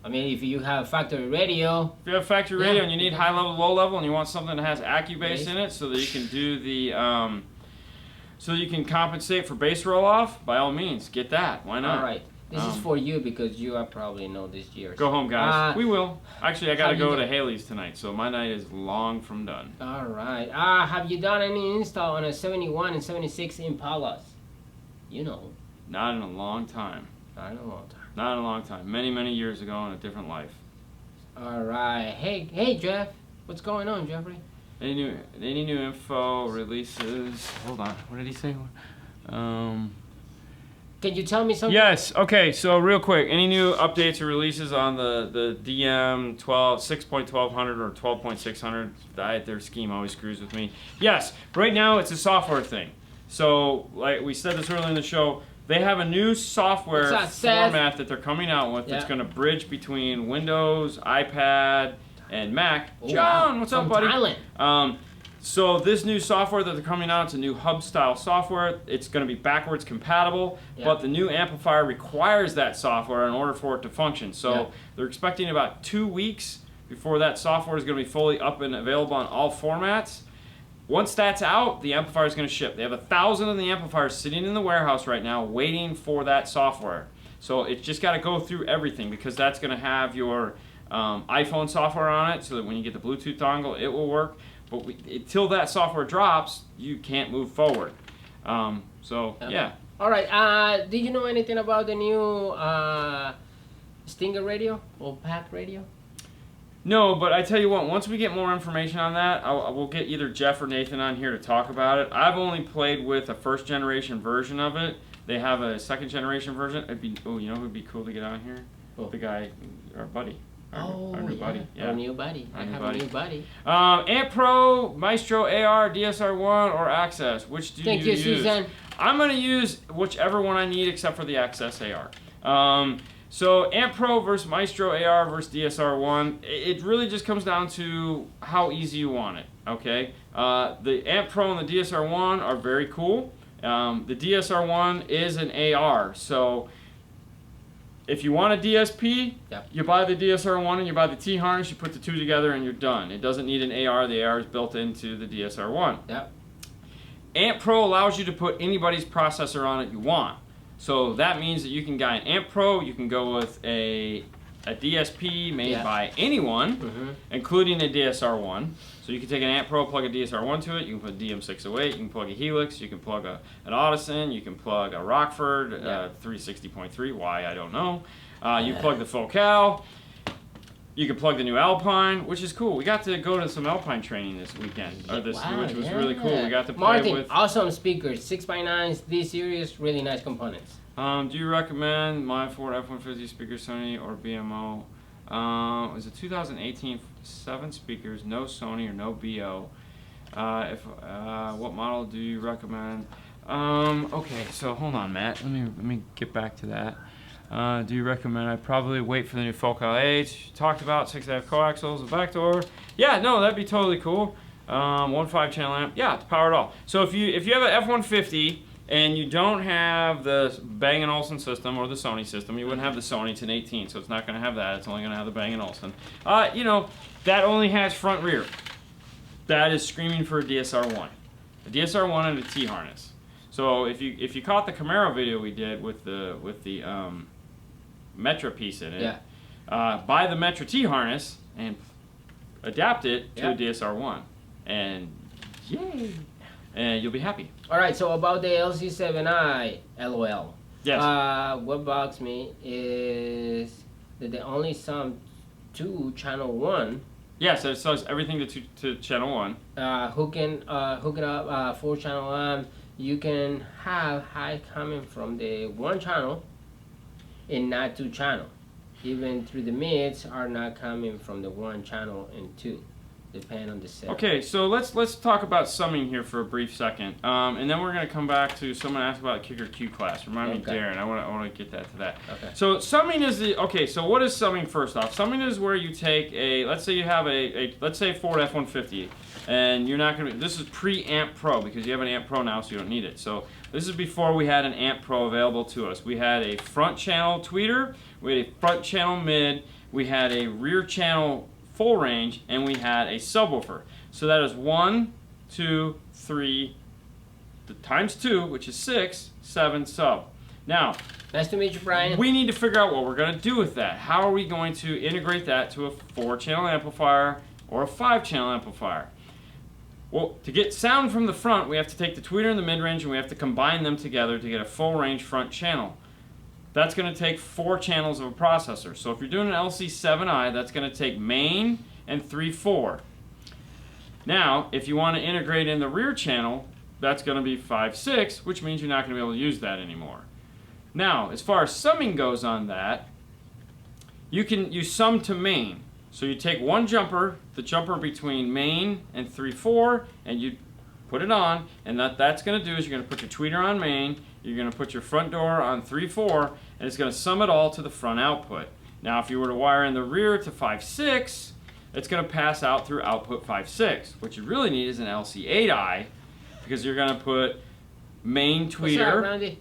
I mean, if you have factory radio. If you have factory radio and you need high level, low level, and you want something that has AccuBass in it so that you can do the, so you can compensate for bass roll off, by all means, get that. Why not? All right. This is for you because you probably know this year. Go home, guys. We will. Actually, I got to go to Haley's tonight, so my night is long from done. All right. Have you done any install on a 71 and 76 Impalas? You know. Not in a long time. Not in a long time. Not in a long time. Many, many years ago in a different life. All right. Hey, Jeff. What's going on, Jeffrey? Any new info, releases? Hold on. What did he say? Can you tell me something? Yes. Okay. So real quick, any new updates or releases on the DM 6.1200 or 12.600? Their scheme always screws with me. Yes. Right now it's a software thing. So like we said this earlier in the show, they have a new software format that they're coming out with that's going to bridge between Windows, iPad, and Mac. Oh, John, what's up, buddy? Thailand. So this new software that they're coming out, it's a new hub-style software. It's going to be backwards compatible, but the new amplifier requires that software in order for it to function. So they're expecting about 2 weeks before that software is going to be fully up and available on all formats. Once that's out, the amplifier is going to ship. They have 1,000 of the amplifiers sitting in the warehouse right now waiting for that software. So it's just got to go through everything because that's going to have your iPhone software on it so that when you get the Bluetooth dongle, it will work. But until that software drops, you can't move forward. Yeah. All right. Do you know anything about the new Stinger radio or Pack radio? No, but I tell you what, once we get more information on that, we'll get either Jeff or Nathan on here to talk about it. I've only played with a first-generation version of it. They have a second-generation version. You know who would be cool to get on here? The guy, our buddy. Our new buddy. Our new buddy. I have a new buddy. Amp Pro, Maestro AR, DSR1, or Access. Which do you use? Thank you, Suzanne. I'm going to use whichever one I need except for the Access AR. So Amp Pro versus Maestro AR versus DSR1, it really just comes down to how easy you want it, okay? The Amp Pro and the DSR1 are very cool. The DSR1 is an AR, so if you want a DSP, you buy the DSR1 and you buy the T-harness, you put the two together and you're done. It doesn't need an AR. The AR is built into the DSR1. Yep. Amp Pro allows you to put anybody's processor on it you want. So that means that you can get an Amp Pro, you can go with a DSP made by anyone, including a DSR1. So you can take an Amp Pro, plug a DSR1 to it, you can put a DM608, you can plug a Helix, you can plug an Audison, you can plug a Rockford 360.3, why I don't know. You plug the Focal, you can plug the new Alpine, which is cool. We got to go to some Alpine training this weekend, which was really cool. We got to play with awesome speakers, 6x9s, D-series, really nice components. Do you recommend my Ford F-150 speaker, Sony or BMO? It was a 2018 7 speakers, no Sony or no BO. What model do you recommend? Okay, so hold on, Matt. Let me get back to that. Do you recommend I probably wait for the new Focal H? Talked about 6.5 coaxials, a backdoor. Yeah, no, that'd be totally cool. 1.5 channel amp. Yeah, to power it all. So if you have an F-150 and you don't have the Bang & Olufsen system or the Sony system, you wouldn't have the Sony. It's an 18, so it's not going to have that. It's only going to have the Bang & Olufsen. You know, that only has front rear. That is screaming for a DSR1. A DSR1 and a T-harness. So if you caught the Camaro video we did with the Metra piece in it, buy the Metra T-harness and adapt it to a DSR1. And yay! and you'll be happy. All right, so about the LC7i, LOL. Yes. What bugs me is that they only sum to channel 1. Yes, it says everything to channel 1. Hook it up for channel 1. You can have high coming from the 1 channel and not 2 channel. Even through the mids are not coming from the 1 channel and 2. Depend on the set. Okay, so let's talk about summing here for a brief second, and then we're going to come back to someone asked about Kicker Q class. Remind me, Darren. I want to get that to that. Okay. So summing is so what is summing first off? Summing is where you take let's say you have let's say Ford F-150, and you're not going to. This is pre-Amp Pro because you have an Amp Pro now, so you don't need it. So this is before we had an Amp Pro available to us. We had a front channel tweeter, we had a front channel mid, we had a rear channel full range, and we had a subwoofer. So that is 1, 2, 3, times 2, which is 6, 7 sub. Now, nice to meet you, Brian. We need to figure out what we're going to do with that. How are we going to integrate that to a 4-channel amplifier or a 5-channel amplifier? Well, to get sound from the front, we have to take the tweeter and the mid-range, and we have to combine them together to get a full-range front channel. That's going to take 4 channels of a processor. So if you're doing an LC7i, that's going to take main and 3/4. Now, if you want to integrate in the rear channel, that's going to be 5/6, which means you're not going to be able to use that anymore. Now, as far as summing goes on that, you sum to main. So you take one jumper, the jumper between main and 3/4, and you put it on, and that's going to do is you're going to put your tweeter on main, you're going to put your front door on 3/4, and it's going to sum it all to the front output. Now, if you were to wire in the rear to 5/6, it's going to pass out through output 5/6. What you really need is an LC8i, because you're going to put main tweeter. What's up, Randy?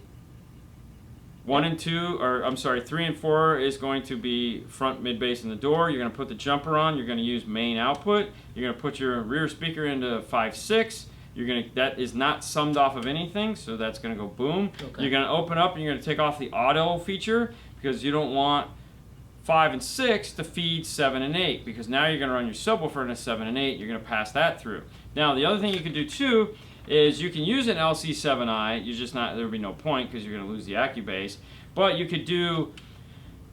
1 and 2, or I'm sorry, 3 and 4 is going to be front, mid, bass, and the door. You're going to put the jumper on. You're going to use main output. You're going to put your rear speaker into 5/6. That is not summed off of anything, so that's going to go boom. Okay. You're going to open up and you're going to take off the auto feature because you don't want 5 and 6 to feed 7 and 8, because now you're going to run your subwoofer in a 7 and 8. You're going to pass that through. Now, the other thing you can do too is you can use an LC7i. There would be no point because you're going to lose the Accubase. But you could do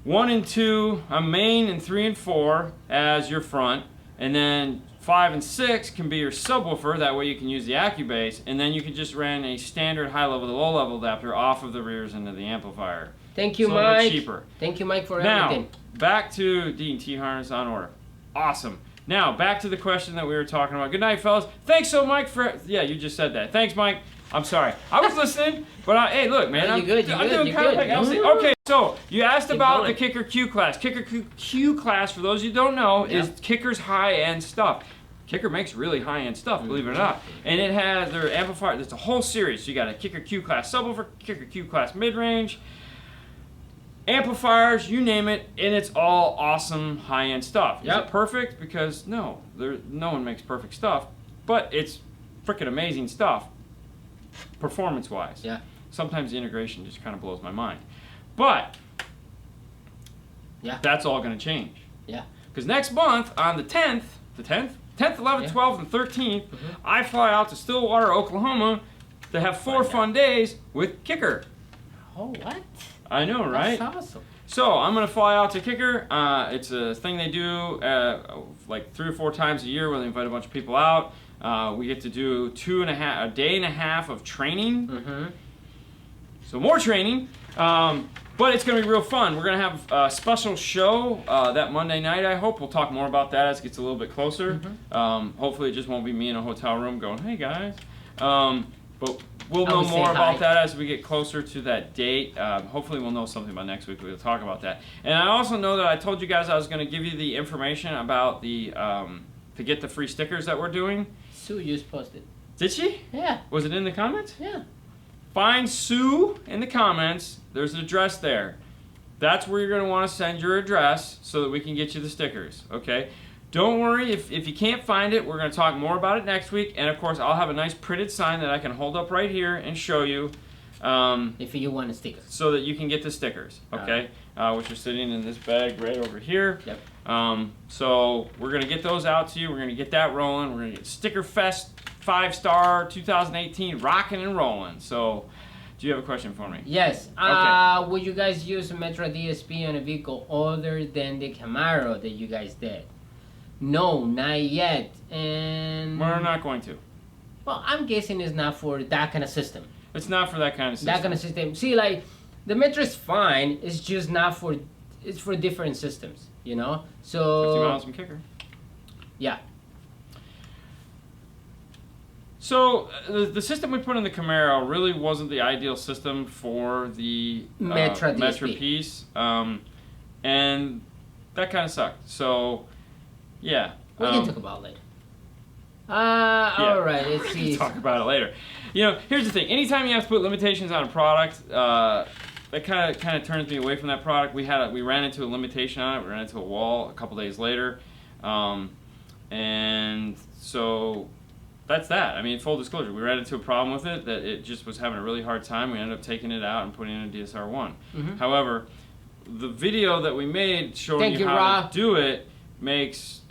1 and 2 on main and 3 and 4 as your front, and then 5 and 6 can be your subwoofer. That way you can use the Accubase, and then you can just run a standard high-level to low-level adapter off of the rears into the amplifier. Thank you, Mike. A little bit Cheaper. Thank you, Mike, for everything. Now, back to D&T harness on order. Awesome. Now, back to the question that we were talking about. Good night, fellas. Thanks so, Mike, for... Yeah, you just said that. Thanks, Mike. I'm sorry. I was listening, but hey, look, man. I'm doing kind of like LC. Okay, so you asked about the Kicker Q class. Kicker Q class, for those you don't know, is Kicker's high-end stuff. Kicker makes really high-end stuff, believe it or not. And it has their amplifier. There's a whole series. So you got a Kicker Q class subwoofer, Kicker Q class mid-range, amplifiers, you name it, and it's all awesome high-end stuff. Is it perfect? Because no one makes perfect stuff, but it's freaking amazing stuff, performance-wise. Yeah. Sometimes the integration just kind of blows my mind, but that's all going to change. Yeah. Because next month on the 10th, 11th, 12th, and 13th, I fly out to Stillwater, Oklahoma, to have 4 fun days with Kicker. Oh, what? I know, right? That's awesome. So I'm going to fly out to Kicker. It's a thing they do like 3 or 4 times a year where they invite a bunch of people out. We get to do a day and a half of training. So more training. But it's going to be real fun. We're going to have a special show that Monday night, I hope. We'll talk more about that as it gets a little bit closer. Hopefully it just won't be me in a hotel room going, hey guys. But we'll know more about that as we get closer to that date. Hopefully we'll know something by next week. We'll talk about that. And I also know that I told you guys I was going to give you the information about the to get the free stickers that we're doing. Sue just posted. Did she? Yeah. Was it in the comments? Yeah. Find Sue in the comments. There's an address there. That's where you're going to want to send your address so that we can get you the stickers, okay? Don't worry, if you can't find it, we're going to talk more about it next week. And, of course, I'll have a nice printed sign that I can hold up right here and show you. If you want a sticker. So that you can get the stickers, okay? Which are sitting in this bag right over here. Yep. So we're going to get those out to you. We're going to get that rolling. We're going to get Sticker Fest 5-star 2018, rocking and rolling. So, do you have a question for me? Yes. Okay. Would you guys use a Metro DSP on a vehicle other than the Camaro that you guys did? No, not yet. And we're not going to. Well, I'm guessing it's not for that kind of system. It's not for that kind of system. That kind of system. See, like, the Metro is fine. It's just not for. It's for different systems, you know. So 50 miles from kicker. Yeah. So the system we put in the Camaro really wasn't the ideal system for the Metro piece, and that kind of sucked. So, yeah. We can talk about it later. All right. Let's see. We can talk about it later. You know, here's the thing. Anytime you have to put limitations on a product, that kind of turns me away from that product. We ran into a limitation on it. We ran into a wall a couple days later, and so. That's that. I mean, full disclosure, we ran into a problem with it that it just was having a really hard time. We ended up taking it out and putting in a DSR-1. Mm-hmm. However, the video that we made showing you how to do it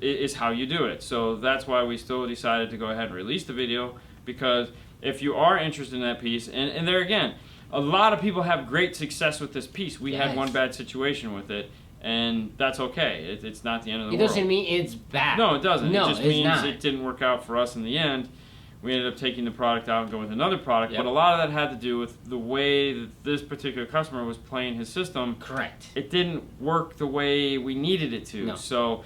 is how you do it. So that's why we still decided to go ahead and release the video, because if you are interested in that piece, and there again, a lot of people have great success with this piece. We had one bad situation with it. And that's okay. It's not the end of the world. It doesn't mean it's bad. No, it doesn't. No, it just means it didn't work out for us in the end. We ended up taking the product out and going with another product. Yep. But a lot of that had to do with the way that this particular customer was playing his system. Correct. It didn't work the way we needed it to. No. So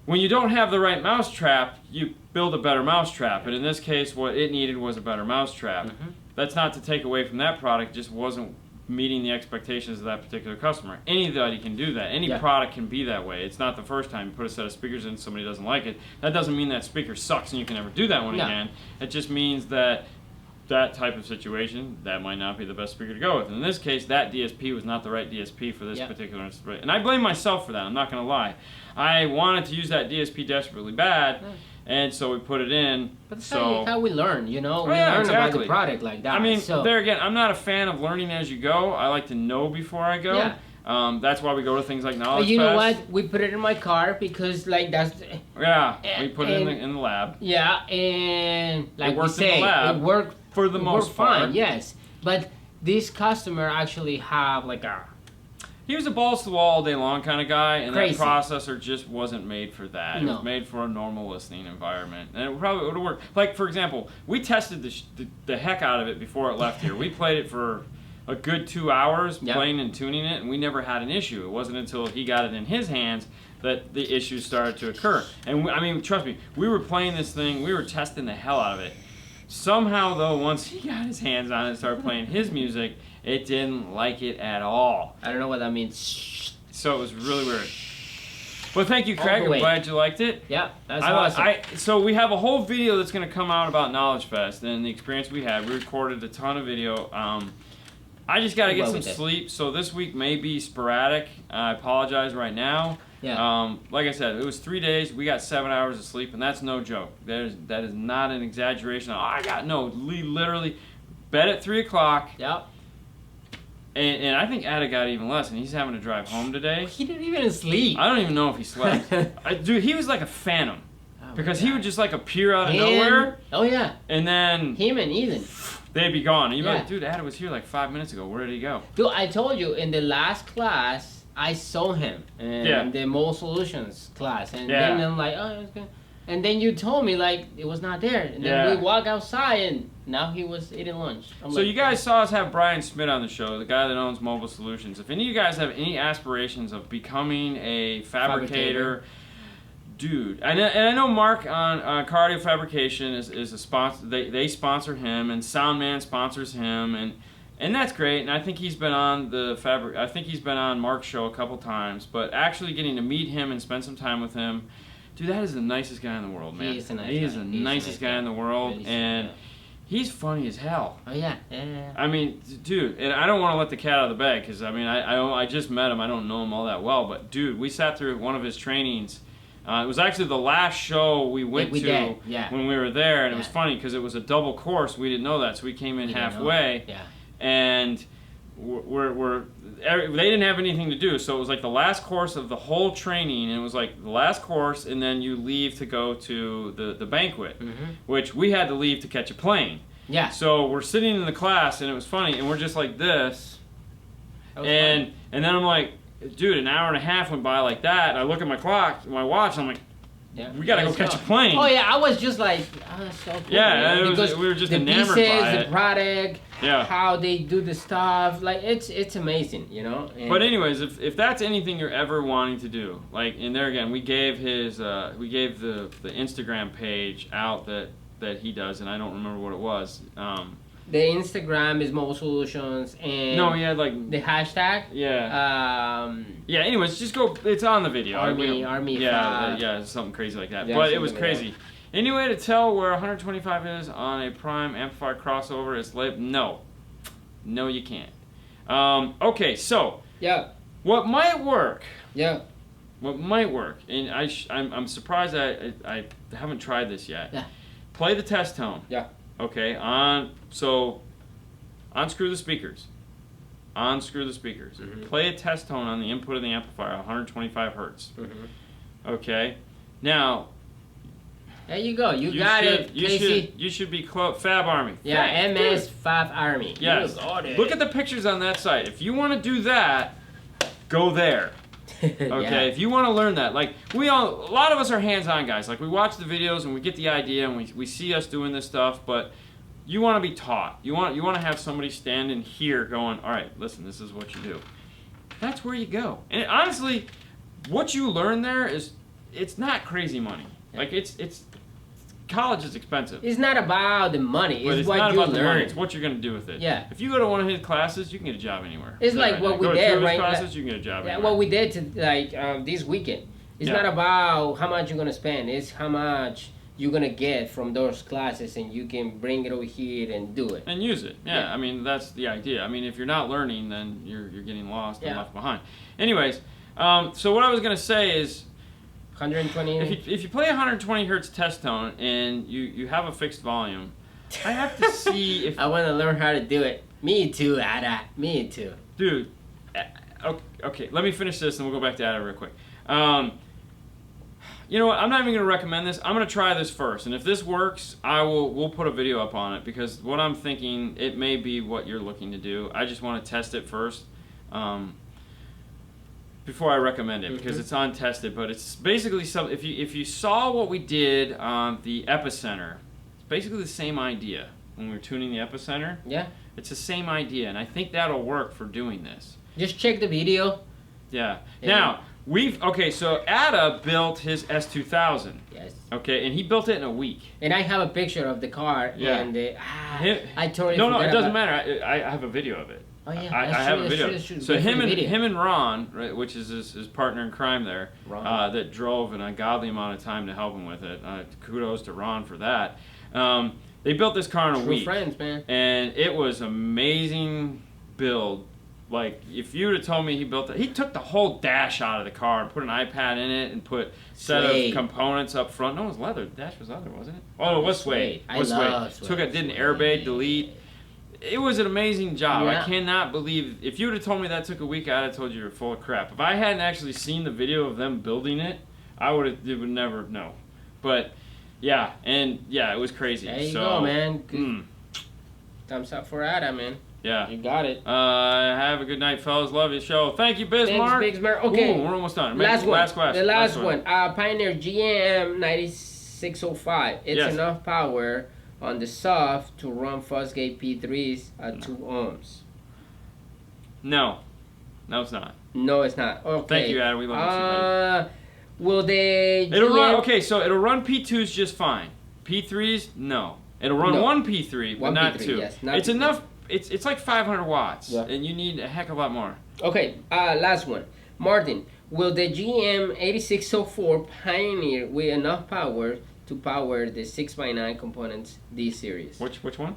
when you don't have the right mousetrap, you build a better mousetrap. And in this case, what it needed was a better mousetrap. Mm-hmm. That's not to take away from that product. It just wasn't meeting the expectations of that particular customer. Anybody can do that. Any product can be that way. It's not the first time you put a set of speakers in, somebody doesn't like it. That doesn't mean that speaker sucks and you can never do that one again. It just means that that type of situation, that might not be the best speaker to go with. And in this case, that DSP was not the right DSP for this particular instrument. And I blame myself for that, I'm not going to lie. I wanted to use that DSP desperately bad, and so we put it in. But that's how we learn, you know? We learn about the product like that. I mean, there again, I'm not a fan of learning as you go. I like to know before I go. Yeah. That's why we go to things like Knowledge But you know what? We put it in my car because, like, that's... Yeah, we put it in the lab. Yeah, and like we say, in the lab. It worked for the most part. Fine, yes. But this customer actually have, like, a... He was a balls to the wall all day long kind of guy, and Crazy. that processor just wasn't made for that. No. It was made for a normal listening environment, and it probably would have worked. Like, for example, we tested the heck out of it before it left here. We played it for a good 2 hours, playing and tuning it, and we never had an issue. It wasn't until he got it in his hands that the issues started to occur. And I mean, trust me, we were playing this thing, we were testing the hell out of it. Somehow, though, once he got his hands on it and started playing his music, it didn't like it at all. I don't know what that means. So it was really weird. Well, thank you, Craig. I'm glad you liked it. Yeah, that's awesome. So we have a whole video that's going to come out about Knowledge Fest and the experience we had. We recorded a ton of video. I just got to get some sleep, so this week may be sporadic. I apologize right now. Yeah. Like I said, it was 3 days. We got 7 hours of sleep, and that's no joke. That is not an exaggeration. Literally bed at 3 o'clock. Yep. And I think Ada got even less, and he's having to drive home today. He didn't even sleep. I don't even know if he slept. Dude, he was like a phantom. Because he would just like appear out of nowhere. Oh, yeah. And then... Him and Ethan. They'd be gone. And you'd be like, dude, Ada was here like 5 minutes ago. Where did he go? Dude, I told you, in the last class, I saw him. In the Mole Solutions class. And then I'm like, oh, it's good. And then you told me, like, it was not there. And then we walk outside, and now he was eating lunch. So you guys saw us have Brian Schmidt on the show, the guy that owns Mobile Solutions. If any of you guys have any aspirations of becoming a fabricator, dude, and I know Mark on Cardio Fabrication is a sponsor. They sponsor him, and Soundman sponsors him, and that's great. And I think he's been on I think he's been on Mark's show a couple times. But actually getting to meet him and spend some time with him. Dude, that is the nicest guy in the world, man. He is the nicest guy in the world, really, and he's funny as hell. Oh yeah, yeah. I mean, dude, and I don't want to let the cat out of the bag because I mean, I just met him. I don't know him all that well, but dude, we sat through one of his trainings. It was actually the last show we went to when we were there, and it was funny because it was a double course. We didn't know that, so we came in halfway, and they didn't have anything to do, so it was like the last course of the whole training, and it was like the last course, and then you leave to go to the banquet, which we had to leave to catch a plane. Yeah. So we're sitting in the class, and it was funny, and we're just like this, and then I'm like, dude, an hour and a half went by like that, and I look at my clock, my watch, and I'm like, we gotta go catch a plane. Oh yeah, I was just like, so cool. Yeah, we were just enamored by it. The product, how they do the stuff, like it's amazing, you know. And but anyways, if that's anything you're ever wanting to do, like, and there again, we gave the Instagram page out that he does, and I don't remember what it was. The Instagram is Mobile Solutions, and no, he had like the hashtag. Yeah. Yeah. Anyways, just go. It's on the video. Army. Yeah, something crazy like that. But it was crazy. Any way to tell where 125 is on a prime amplifier crossover is late? No, you can't. Okay, so what might work? What might work? And I'm surprised I haven't tried this yet. Yeah. Play the test tone. Yeah. Okay, unscrew the speakers. Play a test tone on the input of the amplifier, 125 hertz. Okay, now. There you go. You got it, Casey. You should be Fab Army. Yeah, MS Fab Army. Yes. Look at the pictures on that site. If you want to do that, go there. Okay, if you want to learn that, like a lot of us are hands-on guys. Like we watch the videos and we get the idea and we see us doing this stuff, but you want to be taught. You want to have somebody standing here going, all right, listen, this is what you do. That's where you go. And honestly, what you learn there it's not crazy money. Like it's college is expensive. It's not about the money. It's what you learn. It's what you're going to do with it. Yeah. If you go to one of his classes, you can get a job anywhere. It's like what we did, right? Classes, you can get a job. Yeah, what we did this weekend. It's not about how much you're going to spend. It's how much you're going to get from those classes, and you can bring it over here and do it. And use it. Yeah. I mean, that's the idea. I mean, if you're not learning, then you're getting lost and left behind. Anyways, so what I was going to say is, 120. If you play 120 hertz test tone and you have a fixed volume, I have to see if I want to learn how to do it. Me too, Ada. Me too. Dude, okay. Let me finish this and we'll go back to Ada real quick. You know what? I'm not even going to recommend this. I'm going to try this first, and if this works, we'll put a video up on it because what I'm thinking, it may be what you're looking to do. I just want to test it first. Before I recommend it, because it's untested, but it's basically something. If you saw what we did on the epicenter, it's basically the same idea when we were tuning the epicenter. Yeah. It's the same idea, and I think that'll work for doing this. Just check the video. Yeah. Now so Ada built his S2000. Yes. Okay, and he built it in a week. And I have a picture of the car. Yeah. And I totally No, it doesn't matter. I have a video of it. Oh yeah, I have a video. So him and Ron, right, which is his partner in crime there, that drove an ungodly amount of time to help him with it. Kudos to Ron for that. They built this car in a week. Friends, man. And it was amazing build. Like if you would have told me he built it, he took the whole dash out of the car and put an iPad in it and put set of components up front. No, it was leather. The dash was leather, wasn't it? Oh, it was suede. I love suede. Did an airbag delete. It was an amazing job. Yeah. I cannot believe, if you would have told me that took a week, I'd have told you you're full of crap. If I hadn't actually seen the video of them building it, would never know. But it was crazy. There you go, man. Good. Thumbs up for Ada, man. Yeah. You got it. Have a good night, fellas. Love your show. Thank you, Bismarck. Thanks, Bismarck. Okay. Ooh, we're almost done. Last question. The last one. Pioneer GM 9605. It's enough power on the soft to run Fosgate P3s at 2 ohms. No, it's not. No, it's not. Okay. Thank you, Adam. We love you. Will they? It'll run. Okay, so it'll run P2s just fine. P3s, no. It'll run one P3, but not P3, 2. Yes, it's enough. It's like 500 watts, and you need a heck of a lot more. Okay. Last one. Martin, will the GM 8604 Pioneer with enough power to power the 6x9 components D series? Which one?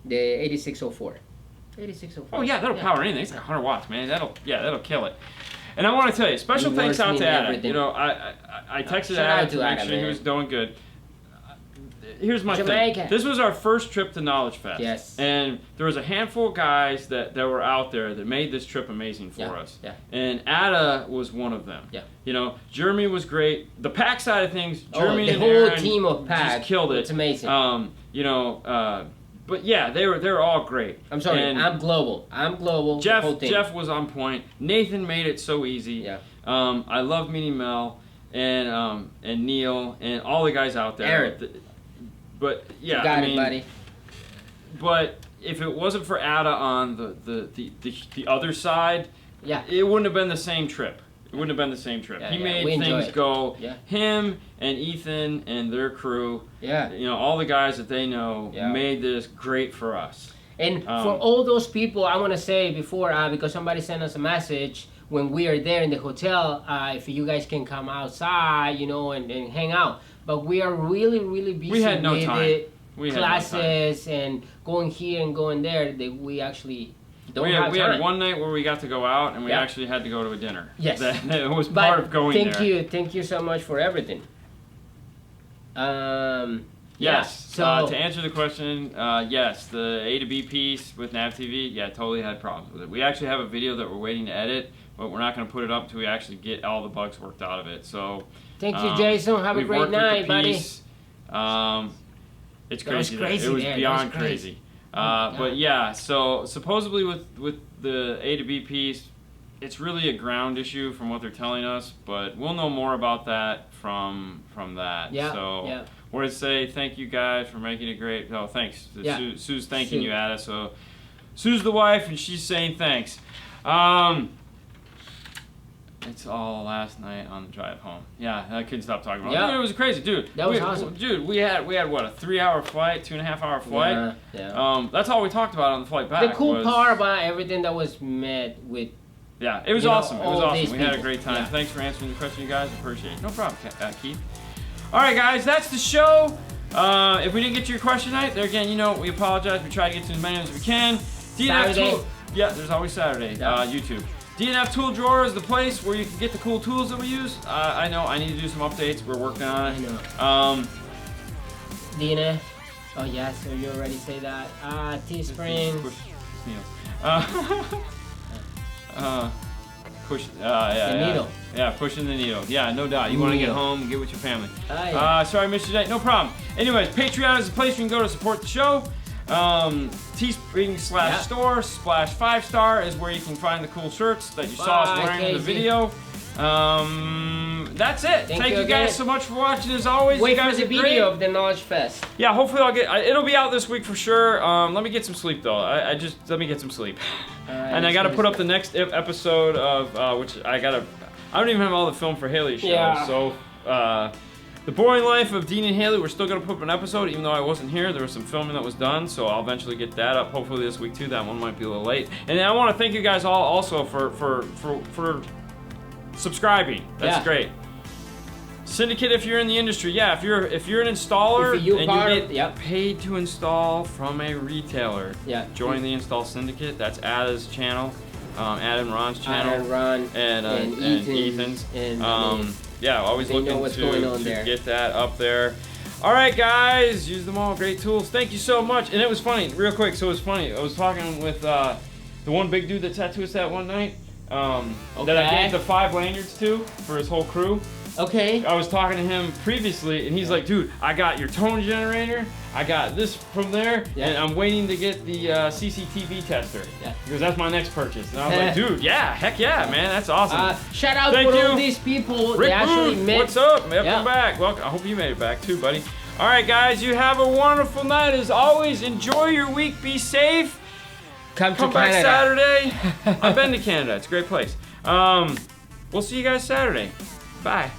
The 8604. 8604. Oh yeah, that'll power anything. It's like 100 watts, man. That'll kill it. And I want to tell you, special thanks out to Adam. You know, I texted Adam to make sure he was doing good. here's my Jamaica. thing. This was our first trip to Knowledge Fest. Yes. And there was a handful of guys that were out there that made this trip amazing for us. Yeah. And Ada was one of them. Yeah. You know, Jeremy was great. The pack side of things, Jeremy and the whole Aaron team of pack just killed it. It's amazing. You know, but yeah, they were all great. I'm sorry, and I'm global. Jeff was on point. Nathan made it so easy. Yeah. I love meeting Mel and Neil and all the guys out there. Aaron. But yeah, I mean, buddy. But if it wasn't for Ada on the other side, yeah, it wouldn't have been the same trip. It wouldn't have been the same trip. He made things go. Yeah. Him and Ethan and their crew. Yeah. You know, all the guys that they know made this great for us. And for all those people, I want to say before, because somebody sent us a message when we are there in the hotel, if you guys can come outside, you know, and hang out. But we are really, really busy with classes and going here and going there that we actually don't have time. We had one night where we got to go out and we actually had to go to a dinner. Yes. That was part of going there. Thank you so much for everything. Yes. So to answer the question, yes, the A to B piece with Nav TV, totally had problems with it. We actually have a video that we're waiting to edit, but we're not going to put it up until we actually get all the bugs worked out of it. So thank you, Jason. Have a great night, buddy. It's crazy. It was beyond crazy. But yeah, so supposedly with the A to B piece, it's really a ground issue from what they're telling us, but we'll know more about that from that. Yeah. So yeah. We're to say thank you guys for making it great. Oh, thanks. Yeah. Sue's thanking you, Ada. So Sue's the wife, and she's saying thanks. It's all last night on the drive home. Yeah, I couldn't stop talking about it. Dude, it was crazy, dude. That was awesome. Dude, we had what, a 3-hour flight, 2.5-hour flight. Yeah. That's all we talked about on the flight back. The cool part about everything that was met with. Yeah, it was awesome. It was awesome. We had a great time. Yeah. Thanks for answering the question, you guys. Appreciate it. No problem, Keith. All right, guys, that's the show. If we didn't get to your question tonight, there again, you know, we apologize. We try to get to as many as we can. Saturday. There's always Saturday. YouTube. DNF Tool Drawer is the place where you can get the cool tools that we use. I know I need to do some updates. We're working on it. I know. DNF. Oh yeah, so you already say that. Teespring. Push the needle. Yeah, pushing the needle. Yeah, no doubt. You want to get home and get with your family. Yeah. Sorry I missed you tonight. No problem. Anyways, Patreon is the place you can go to support the show. Teespring/store /5-star is where you can find the cool shirts that you saw us wearing in the video. That's it. Thank you guys so much for watching. As always, wait you guys for the video of the Knowledge Fest. Yeah, hopefully it'll be out this week for sure. Let me get some sleep though. Let me get some sleep. And I gotta put up the next episode of which I don't even have all the film for Haley's show. Yeah. So The Boring Life of Dean and Haley, we're still gonna put up an episode even though I wasn't here. There was some filming that was done, so I'll eventually get that up hopefully this week too. That one might be a little late. And I want to thank you guys all also for subscribing. That's great. Syndicate, if you're in the industry, if you're an installer and you get paid to install from a retailer, join the Install Syndicate. That's Ada's channel, Ada and Ron's channel, and Ethan's. Always looking to get that up there. All right, guys, use them all. Great tools. Thank you so much. And it was funny, real quick. So it was funny. I was talking with the one big dude that tattooed us that one night. That I gave the 5 lanyards to for his whole crew. Okay. I was talking to him previously, and he's like, dude, I got your tone generator, I got this from there, and I'm waiting to get the CCTV tester. Because that's my next purchase. And I was like, dude, heck yeah, man, that's awesome. Shout out to all these people. Rick they actually Booth, met. what's up? Welcome back. Well, I hope you made it back too, buddy. All right, guys, you have a wonderful night. As always, enjoy your week. Be safe. Come to back Canada. Saturday. I've been to Canada. It's a great place. We'll see you guys Saturday. Bye.